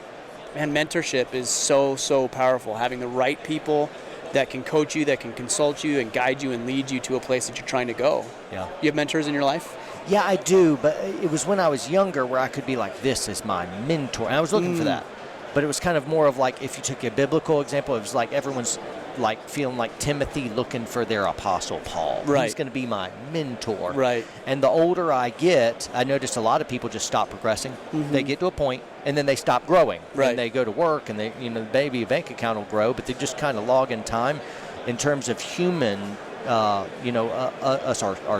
man, mentorship is so, so powerful. Having the right people that can coach you, that can consult you and guide you and lead you to a place that you're trying to go. Yeah. You have mentors in your life? Yeah, I do, but it was when I was younger where I could be like, this is my mentor. And I was looking for that. But it was kind of more of like, if you took a biblical example, it was like everyone's like feeling like Timothy looking for their Apostle Paul. Right. He's going to be my mentor. Right. And the older I get, I notice a lot of people just stop progressing. Mm-hmm. They get to a point, and then they stop growing. Right. And they go to work, and they, maybe a bank account will grow, but they just kind of log in time. In terms of human, our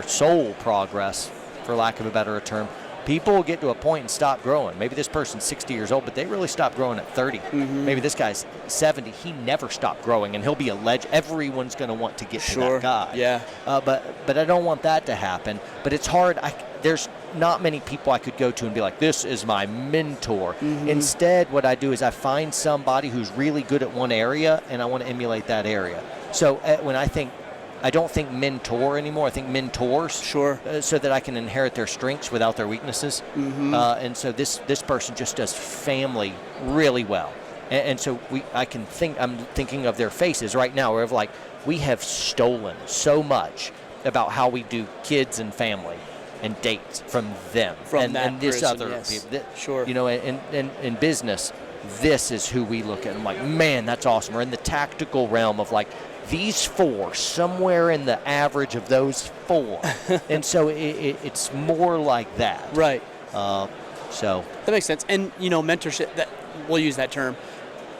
soul progress, for lack of a better term, people get to a point and stop growing. Maybe this person's 60 years old, but they really stopped growing at 30. Mm-hmm. Maybe this guy's 70. He never stopped growing, and he'll be a legend. Everyone's going to want to get to that guy. Yeah. But I don't want that to happen. But it's hard. There's not many people I could go to and be like, this is my mentor. Mm-hmm. Instead, what I do is I find somebody who's really good at one area, and I want to emulate that area. So when I don't think mentor anymore. I think mentors. Sure. So that I can inherit their strengths without their weaknesses. Mm-hmm. And so this person just does family really well. And so I'm thinking of their faces right now. Where like we have stolen so much about how we do kids and family and dates from them. And this person, other yes. people. Sure. In business, this is who we look at. I'm like, man, that's awesome. Or in the tactical realm of like, these four, somewhere in the average of those four. And so it's more like that. Right. So that makes sense. And, mentorship, we'll use that term,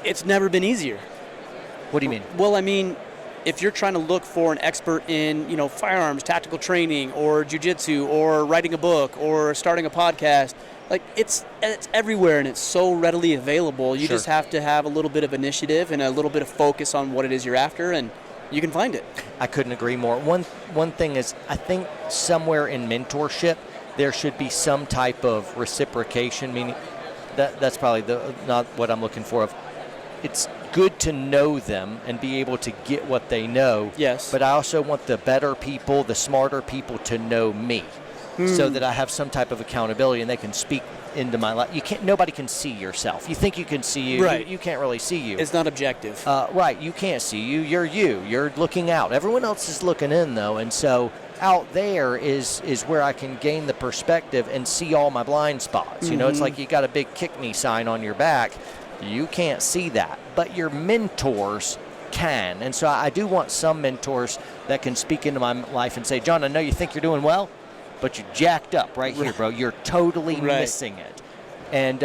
it's never been easier. What do you mean? Well, I mean, if you're trying to look for an expert in, firearms, tactical training, or jiu-jitsu, or writing a book, or starting a podcast, like it's everywhere and it's so readily available. You just have to have a little bit of initiative and a little bit of focus on what it is you're after, and you can find it. I couldn't agree more. One thing is, I think somewhere in mentorship there should be some type of reciprocation, meaning that's probably not what I'm looking for. It's good to know them and be able to get what they know. Yes. But I also want the better people, the smarter people to know me. So that I have some type of accountability and they can speak into my life. Nobody can see yourself. You think you can see you. Right. You can't really see you. It's not objective. Right. You can't see you. You're you. You're looking out. Everyone else is looking in, though. And so out there is where I can gain the perspective and see all my blind spots. You know, it's like you got a big kick me sign on your back. You can't see that, but your mentors can. And so I do want some mentors that can speak into my life and say, John, I know you think you're doing well, but you're jacked up right here, bro. You're totally missing it. And,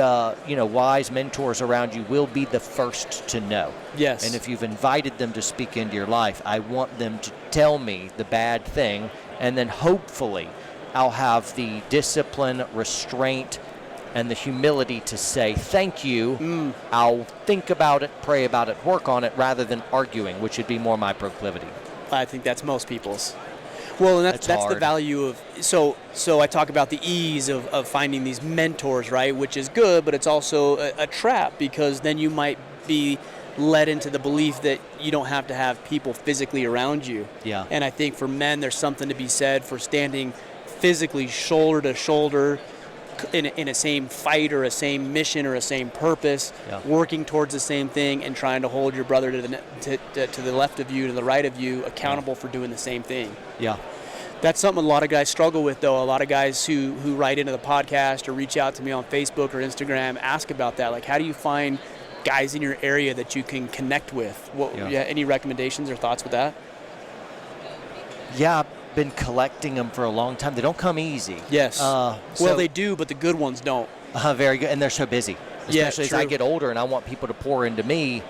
wise mentors around you will be the first to know. Yes. And if you've invited them to speak into your life, I want them to tell me the bad thing, and then hopefully I'll have the discipline, restraint, and the humility to say, thank you. I'll think about it, pray about it, work on it, rather than arguing, which would be more my proclivity. I think that's most people's. Well, and that's the value of, so I talk about the ease of finding these mentors, right, which is good, but it's also a trap, because then you might be led into the belief that you don't have to have people physically around you. Yeah. And I think for men, there's something to be said for standing physically shoulder to shoulder in a same fight or a same mission or a same purpose, working towards the same thing and trying to hold your brother to the left of you, to the right of you, accountable for doing the same thing. Yeah. That's something a lot of guys struggle with, though. A lot of guys who write into the podcast or reach out to me on Facebook or Instagram ask about that. Like, how do you find guys in your area that you can connect with? Any recommendations or thoughts with that? Yeah, I've been collecting them for a long time. They don't come easy. Yes. Well, they do, but the good ones don't. Very good, and they're so busy. Especially as true. I get older and I want people to pour into me.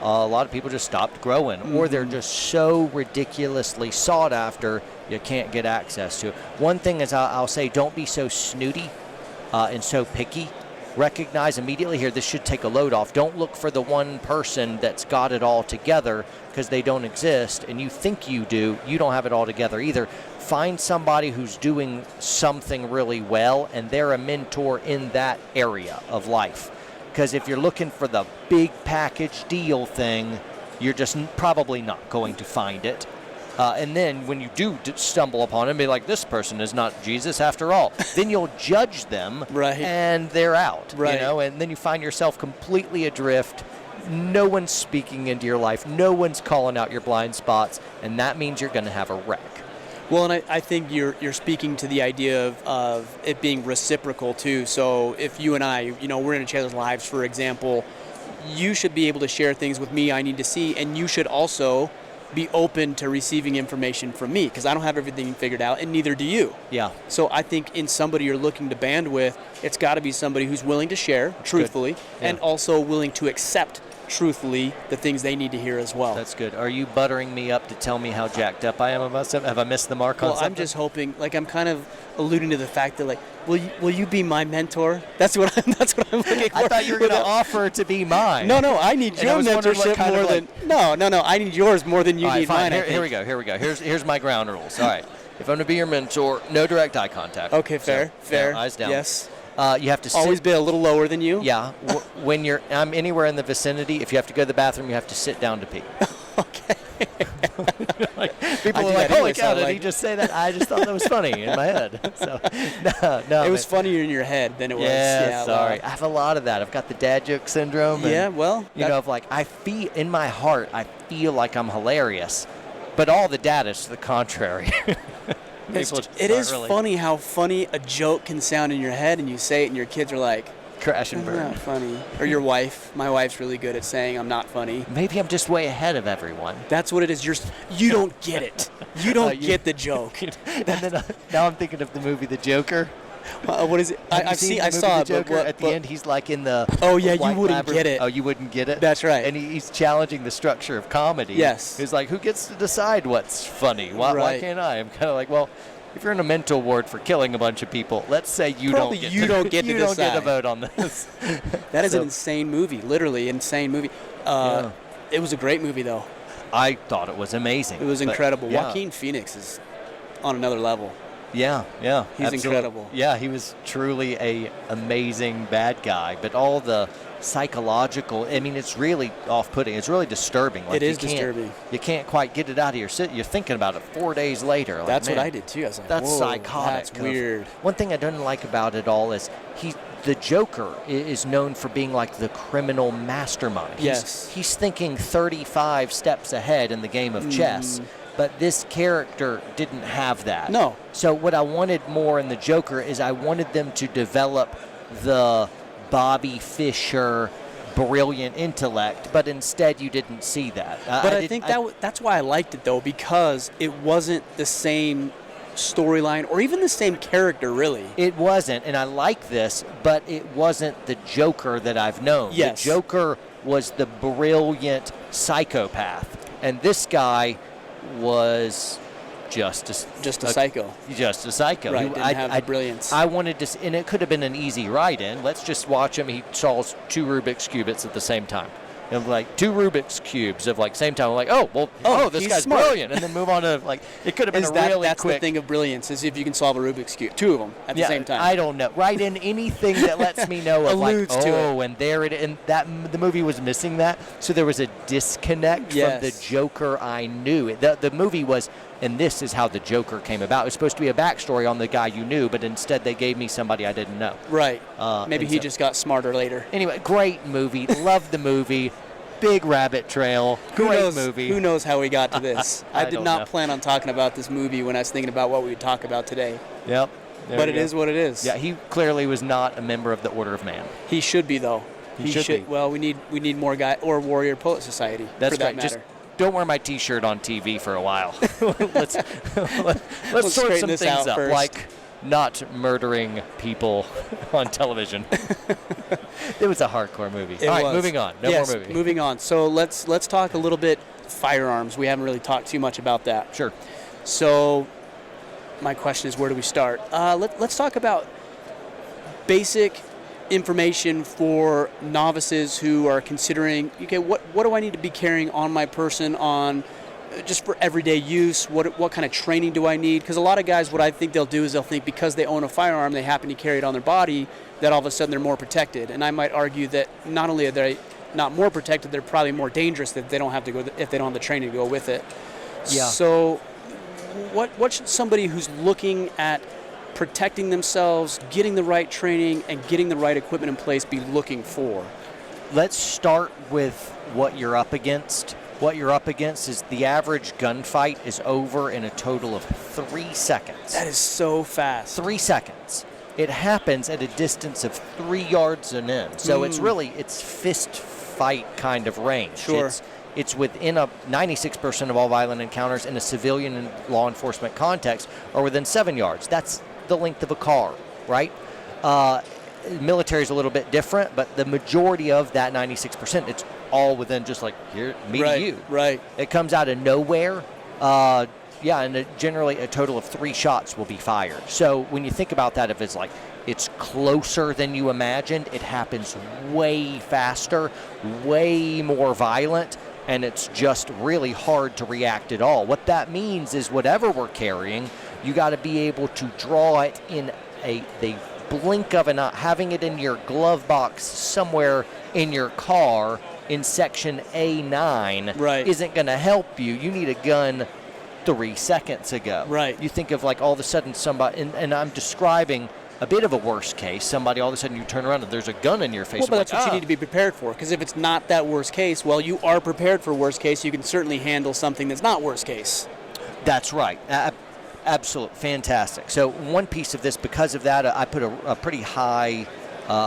A lot of people just stopped growing, or they're just so ridiculously sought after, you can't get access to it. One thing is I'll say, don't be so snooty and so picky. Recognize immediately here, this should take a load off. Don't look for the one person that's got it all together, because they don't exist, and you think you do. You don't have it all together either. Find somebody who's doing something really well, and they're a mentor in that area of life. Because if you're looking for the big package deal thing, you're just probably not going to find it. And then when you do stumble upon it and be like, this person is not Jesus after all, then you'll judge them, and they're out. Right. You know, and then you find yourself completely adrift. No one's speaking into your life. No one's calling out your blind spots, and that means you're going to have a wreck. Well, and I think you're speaking to the idea of it being reciprocal too. So if you and I, we're in each other's lives, for example, you should be able to share things with me I need to see, and you should also be open to receiving information from me, because I don't have everything figured out, and neither do you. Yeah. So I think in somebody you're looking to band with, it's got to be somebody who's willing to share truthfully, and also willing to accept truthfully the things they need to hear as well. That's good. Are you buttering me up to tell me how jacked up I am about something? Have I missed the mark on something? I'm just hoping, I'm kind of alluding to the fact that, will you be my mentor? That's what I'm looking for. I thought you were going to offer to be mine. No, I need your mentorship more than No, I need yours more than you need mine. Here we go. Here's my ground rules. All right. If I'm to be your mentor, no direct eye contact. Okay, fair. Eyes down. Yes. You have to always be a little lower than you. Yeah. When I'm anywhere in the vicinity, if you have to go to the bathroom, you have to sit down to pee. Okay. People are like, holy cow, did he just say that? I just thought that was funny in my head. So, no. It was funnier in your head than it was. Yeah, sorry. I have a lot of that. I've got the dad joke syndrome. And, I feel, in my heart, I feel like I'm hilarious. But all the data is to the contrary. It is funny how funny a joke can sound in your head, and you say it, and your kids are like, crash and burn. Not funny. Or your wife. My wife's really good at saying I'm not funny. Maybe I'm just way ahead of everyone. That's what it is. You don't get it. You don't get the joke. And then now I'm thinking of the movie The Joker. What is it? I saw it. Joker. At the end, he's like in the. Oh yeah, you wouldn't get it. Oh, you wouldn't get it. That's right. And he's challenging the structure of comedy. Yes. He's like, who gets to decide what's funny? Why can't I? I'm kind of like, well, if you're in a mental ward for killing a bunch of people, let's say you don't get a vote on this. That is an insane movie. Literally insane movie. It was a great movie though. I thought it was amazing. It was incredible. Joaquin Phoenix is on another level. Yeah, he's incredible. Yeah, he was truly a amazing bad guy. But all the psychological, it's really off-putting. It's really disturbing. It is disturbing. You can't quite get it out of your sit. You're thinking about it 4 days later. Like, that's what I did too. I was like, that's psychotic. That's weird. One thing I don't like about it all is the Joker is known for being like the criminal mastermind. He's thinking 35 steps ahead in the game of chess. But this character didn't have that. No. So what I wanted more in the Joker is I wanted them to develop the Bobby Fischer brilliant intellect, but instead you didn't see that. But I think that's why I liked it, though, because it wasn't the same storyline or even the same character, really. It wasn't, and I like this, but it wasn't the Joker that I've known. Yes. The Joker was the brilliant psychopath, and this guy was just a psycho. Just a psycho. Right, didn't have the brilliance. I wanted to, and it could have been an easy write-in. Let's just watch him. He solves 2 Rubik's Cubes at the same time. And like 2 Rubik's Cubes of like same time. I'm like, this guy's smart. brilliant. And then move on to like, it could have been That's quick. the thing of brilliance, is if you can solve a Rubik's Cube. 2 of them at the same time. I don't know. Write in anything that lets me know of like, Alludes to it. And there it is. And that the movie was missing that. So there was a disconnect from the Joker I knew. The movie was, and this is how the Joker came about. It was supposed to be a backstory on the guy you knew, but instead they gave me somebody I didn't know. Right. Maybe he just got smarter later. Anyway, great movie. Loved the movie. Big rabbit trail. Great movie. Who knows how we got to this? I did don't not know. plan on talking about this movie when I was thinking about what we would talk about today. Yep. But it is what it is. Yeah, he clearly was not a member of the Order of Man. He should be, though. He should be. Well, we need more guy or Warrior Poet Society. That's for that right. matter. Just don't wear my T-shirt on TV for a while. let's sort straighten some this things out up, first. like not murdering people on television. It was a hardcore movie. All right, moving on. No more movie. Moving on. So let's talk a little bit firearms. We haven't really talked too much about that. Sure. So my question is, where do we start? Let's talk about basic information for novices who are considering, okay, what do I need to be carrying on my person on just for everyday use? What kind of training do I need? Because a lot of guys, what I think they'll do is they'll think because they own a firearm, they happen to carry it on their body, that all of a sudden they're more protected. And I might argue that not only are they not more protected, they're probably more dangerous if they don't have the training to go with it. Yeah. So what should somebody who's looking at protecting themselves, getting the right training, and getting the right equipment in place be looking for? Let's start with what you're up against. What you're up against is the average gunfight is over in a total of 3 seconds. That is so fast. 3 seconds. It happens at a distance of 3 yards and in. So it's fist fight kind of range. Sure. It's within 96% of all violent encounters in a civilian and law enforcement context are within 7 yards. That's the length of a car, right? Military is a little bit different, but the majority of that 96%, it's all within just like here, me to you. Right. It comes out of nowhere. And generally a total of 3 shots will be fired. So when you think about that, if it's like it's closer than you imagined, it happens way faster, way more violent, and it's just really hard to react at all. What that means is whatever we're carrying, you got to be able to draw it in the blink of an eye. Having it in your glove box somewhere in your car in section A9 isn't going to help you. You need a gun 3 seconds ago. Right. You think of like all of a sudden somebody, and I'm describing a bit of a worst case, somebody all of a sudden you turn around and there's a gun in your face. Well, but that's what you need to be prepared for, because if it's not that worst case, well, you are prepared for worst case. You can certainly handle something that's not worst case. That's right. Absolutely. Fantastic. So one piece of this, because of that, I put a pretty high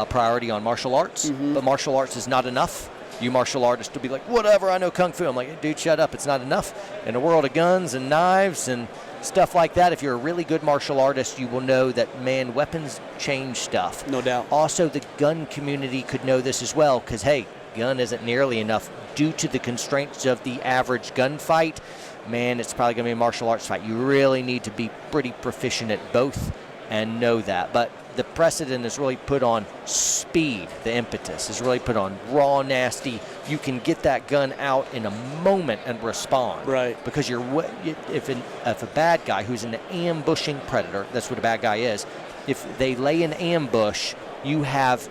priority on martial arts, but martial arts is not enough. You martial artists will be like, whatever, I know Kung Fu. I'm like, dude, shut up. It's not enough. In a world of guns and knives and stuff like that, if you're a really good martial artist, you will know that, man, weapons change stuff. No doubt. Also, the gun community could know this as well, because, hey, gun isn't nearly enough due to the constraints of the average gunfight. Man, it's probably going to be a martial arts fight. You really need to be pretty proficient at both and know that. But the precedent is really put on speed. The impetus is really put on raw, nasty. You can get that gun out in a moment and respond. Right. Because if a bad guy who's an ambushing predator, that's what a bad guy is, if they lay an ambush, you have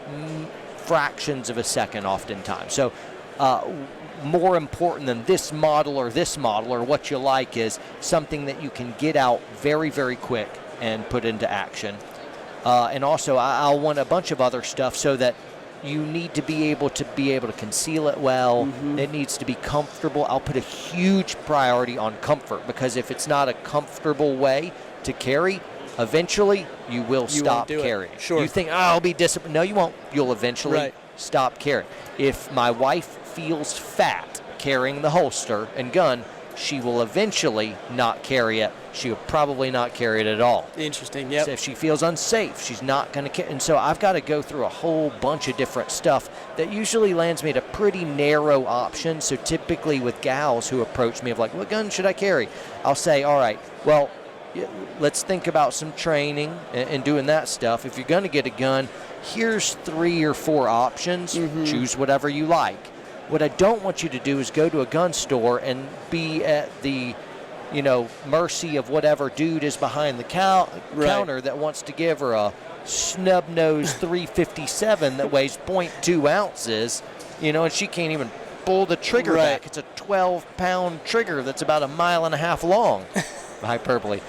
fractions of a second oftentimes. So more important than this model or what you like is something that you can get out very, very quick and put into action. And also, I'll want a bunch of other stuff so that you need to be able to conceal it well. It needs to be comfortable. I'll put a huge priority on comfort, because if it's not a comfortable way to carry, eventually you will stop carrying. Sure. You think, I'll be disciplined. No, you won't. You'll eventually stop carrying. If my wife feels fat carrying the holster and gun, she will eventually not carry it. She will probably not carry it at all. Interesting, yep. So if she feels unsafe, she's not going to carry. And so I've got to go through a whole bunch of different stuff that usually lands me at a pretty narrow option. So typically with gals who approach me of like, what gun should I carry? I'll say, all right, well, let's think about some training and doing that stuff. If you're going to get a gun, here's 3 or 4 options. Choose whatever you like. What I don't want you to do is go to a gun store and be at the, mercy of whatever dude is behind the counter that wants to give her a snub-nosed 357 that weighs 0.2 ounces, and she can't even pull the trigger back. It's a 12-pound trigger that's about 1.5 miles long. Hyperbole.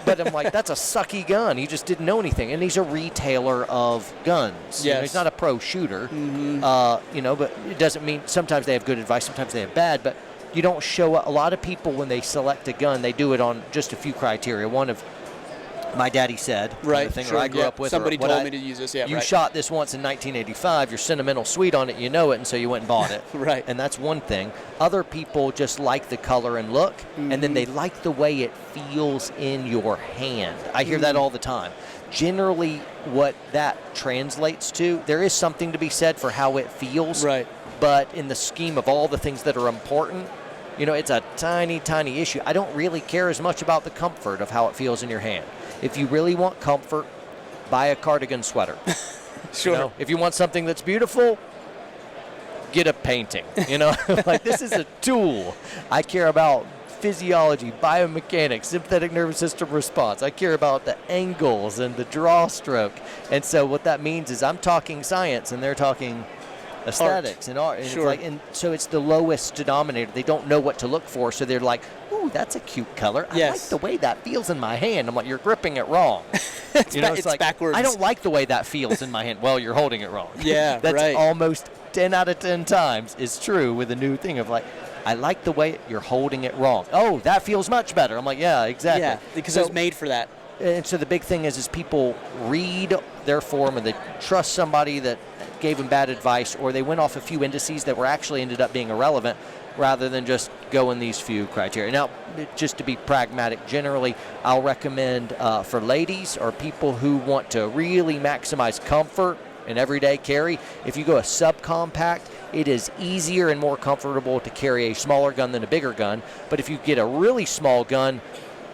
But I'm like, that's a sucky gun. He just didn't know anything. And he's a retailer of guns. Yes. He's not a pro shooter. But it doesn't mean sometimes they have good advice, sometimes they have bad. But you don't show up. A lot of people, when they select a gun, they do it on just a few criteria. One of my daddy said, the thing that I grew up with. Somebody told me to use this. You shot this once in 1985. You're sentimental sweet on it. You know it, and so you went and bought it. Right. And that's one thing. Other people just like the color and look, and then they like the way it feels in your hand. I hear that all the time. Generally, what that translates to, there is something to be said for how it feels. Right. But in the scheme of all the things that are important, it's a tiny, tiny issue. I don't really care as much about the comfort of how it feels in your hand. If you really want comfort, buy a cardigan sweater. Sure. If you want something that's beautiful, get a painting. Like, this is a tool. I care about physiology, biomechanics, sympathetic nervous system response. I care about the angles and the draw stroke. And so what that means is I'm talking science and they're talking aesthetics and art. And, and so it's the lowest denominator. They don't know what to look for, so they're like, ooh, that's a cute color. I like the way that feels in my hand. I'm like, you're gripping it wrong. It's like, backwards. I don't like the way that feels in my hand. Well, you're holding it wrong. Yeah, That's almost 10 out of 10 times is true with a new thing of like, I like the way you're holding it wrong. Oh, that feels much better. I'm like, yeah, exactly. Yeah, because it's made for that. And so the big thing is people read their form and they trust somebody that gave them bad advice, or they went off a few indices that were actually ended up being irrelevant rather than just go in these few criteria. Now, just to be pragmatic, generally, I'll recommend for ladies or people who want to really maximize comfort in everyday carry, if you go a subcompact, it is easier and more comfortable to carry a smaller gun than a bigger gun. But if you get a really small gun,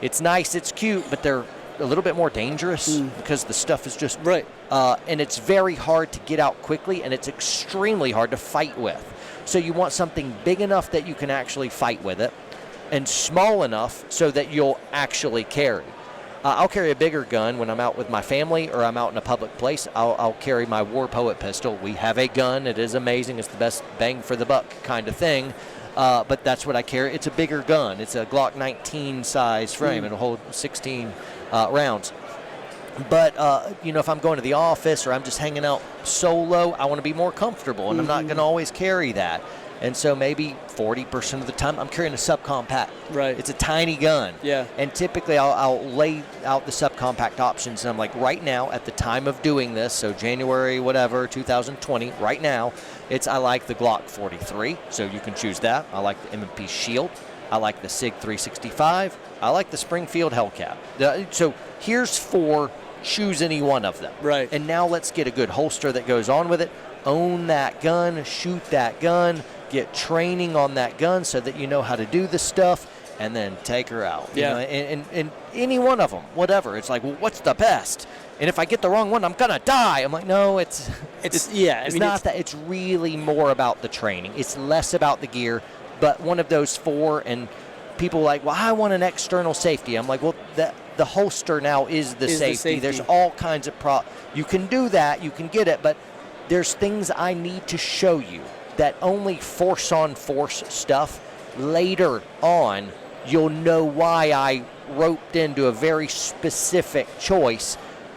it's nice, it's cute, but they're a little bit more dangerous because the stuff is just and it's very hard to get out quickly, and it's extremely hard to fight with. So you want something big enough that you can actually fight with it, and small enough so that you'll actually carry. I'll carry a bigger gun when I'm out with my family or I'm out in a public place. I'll carry my War Poet pistol. We have a gun. It is amazing. It's the best bang for the buck kind of thing. But that's what I carry. It's a bigger gun. It's a Glock 19 size frame. It'll hold 16 rounds. But, if I'm going to the office or I'm just hanging out solo, I want to be more comfortable, and I'm not going to always carry that. And so maybe 40% of the time I'm carrying a subcompact. Right. It's a tiny gun. Yeah. And typically I'll lay out the subcompact options, and I'm like, right now at the time of doing this, so January 2020, right now, I like the Glock 43, so you can choose that. I like the M&P Shield. I like the SIG 365. I like the Springfield Hellcat. So here's 4. Choose any one of them. Right. And now let's get a good holster that goes on with it. Own that gun, shoot that gun, get training on that gun so that you know how to do the stuff, and then take her out. Yeah. And any one of them, whatever. It's like, well, what's the best? And if I get the wrong one, I'm gonna die. I'm like, no, it's not that. It's really more about the training. It's less about the gear. But one of those 4, and people are like, well, I want an external safety. I'm like, well, the holster now is the safety. There's all kinds of you can do that, you can get it, but there's things I need to show you that only force-on-force stuff. Later on, you'll know why I roped into a very specific choice,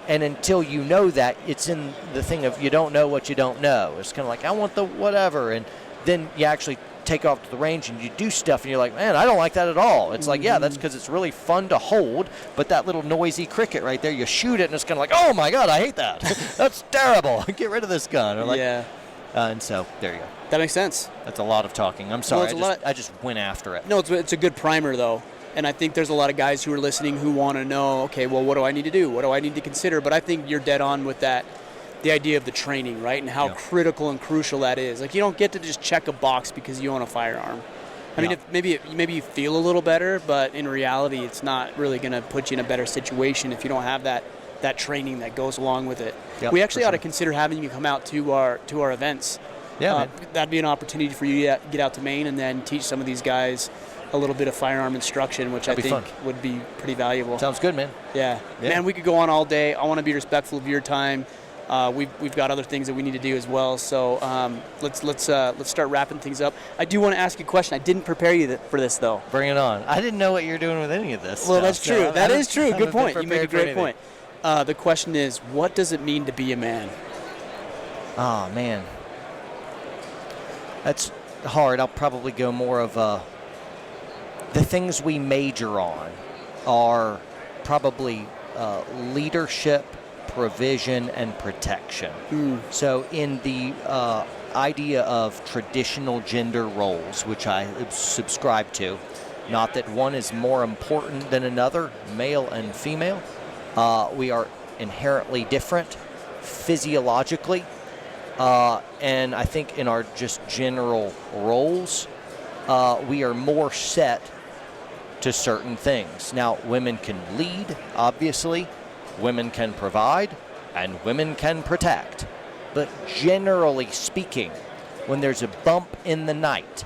And until you know that, it's in the thing of you don't know what you don't know. It's kind of like, I want the whatever. And then you actually take off to the range and you do stuff and you're like, man, I don't like that at all. It's like, yeah, that's because it's really fun to hold. But that little noisy cricket right there, you shoot it and it's kind of like, oh my God, I hate that. That's terrible. Get rid of this gun. Or like, yeah. And so there you go. That makes sense. That's a lot of talking. I'm sorry. Well, I just went after it. No, it's a good primer, though. And I think there's a lot of guys who are listening who want to know, okay, well, what do I need to do? What do I need to consider? But I think you're dead on with that, the idea of the training, right? And how critical and crucial that is. Like, you don't get to just check a box because you own a firearm. I mean, maybe you feel a little better, but in reality, it's not really going to put you in a better situation if you don't have that training that goes along with it. Yep, we actually ought to consider having you come out to our events. Yeah, that'd be an opportunity for you to get out to Maine and then teach some of these guys a little bit of firearm instruction, which I think would be pretty valuable. Sounds good, man. Yeah. Man, we could go on all day. I want to be respectful of your time. We've got other things that we need to do as well. So let's start wrapping things up. I do want to ask you a question. I didn't prepare you for this though. Bring it on. I didn't know what you were doing with any of this. Well, stuff, that's true. So that is true. Good point. You make a great anything. point. The question is, what does it mean to be a man? Oh man, that's hard. I'll probably go more of the things we major on are probably leadership, provision, and protection. So in the idea of traditional gender roles, which I subscribe to, not that one is more important than another, male and female, we are inherently different physiologically, and I think in our just general roles, we are more set to certain things. Now, women can lead, obviously, women can provide, and women can protect. But generally speaking, when there's a bump in the night,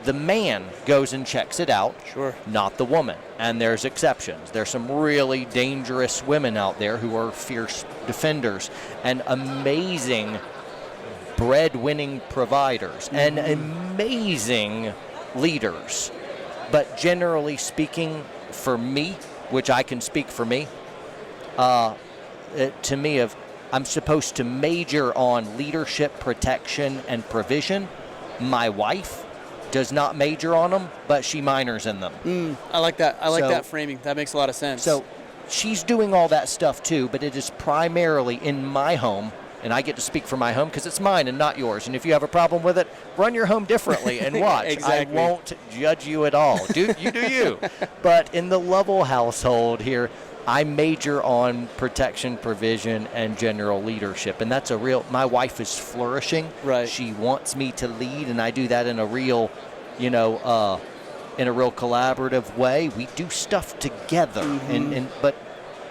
the man goes and checks it out, not the woman. And there's exceptions. There's some really dangerous women out there who are fierce defenders and amazing bread-winning providers and amazing leaders. But generally speaking, for me, which I can speak for me, to me, I'm supposed to major on leadership, protection, and provision. My wife does not major on them, but she minors in them. I like that. I like that framing. That makes a lot of sense. So she's doing all that stuff too, but it is primarily in my home. And I get to speak for my home because it's mine and not yours. And if you have a problem with it, run your home differently and watch. Exactly. I won't judge you at all. Do you. But in the Lovell household here, I major on protection, provision, and general leadership. And that's my wife is flourishing. Right. She wants me to lead, and I do that in a real, in a real collaborative way. We do stuff together. But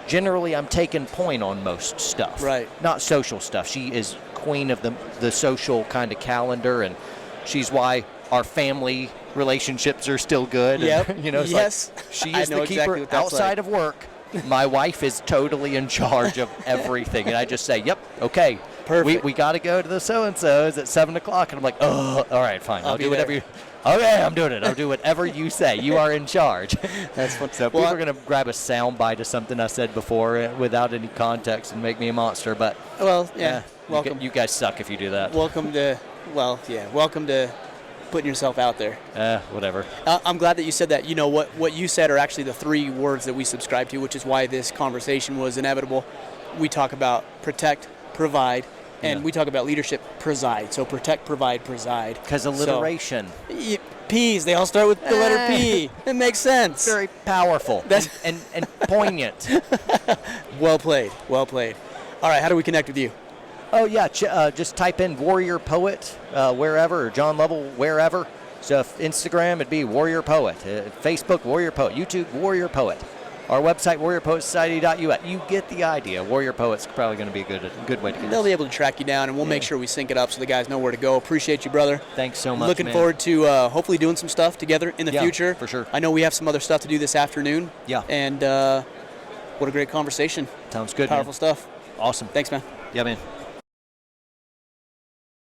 generally, I'm taking point on most stuff. Right. Not social stuff. She is queen of the social kind of calendar, and she's why our family relationships are still good. Yep. And, it's yes. like she is the keeper exactly outside of work. My wife is totally in charge of everything, and I just say, "Yep, okay, perfect. We got to go to the so-and-sos at 7:00," and I'm like, "Oh, all right, fine. I'll do whatever you." Okay, I'm doing it. I'll do whatever you say. You are in charge. That's fun. So people are going to grab a sound bite of something I said before without any context and make me a monster. But welcome. You guys suck if you do that. Welcome to putting yourself out there. Whatever. I'm glad that you said that. What you said are actually the three words that we subscribe to, which is why this conversation was inevitable. We talk about protect, provide, and we talk about leadership, preside. So protect, provide, preside. Because alliteration. So, P's, they all start with the letter P. It makes sense. Very powerful and poignant. Well played. Well played. All right, how do we connect with you? Oh, yeah, just type in Warrior Poet wherever, or John Lovell wherever. So Instagram, it'd be Warrior Poet. Facebook, Warrior Poet. YouTube, Warrior Poet. Our website, warriorpoetsociety.us. You get the idea. Warrior Poet's probably going to be a good way to get They'll be able to track you down, and we'll make sure we sync it up so the guys know where to go. Appreciate you, brother. Thanks so much, Looking forward to hopefully doing some stuff together in the future. For sure. I know we have some other stuff to do this afternoon. Yeah. And what a great conversation. Sounds good, Powerful stuff. Awesome. Thanks, man. Yeah, man.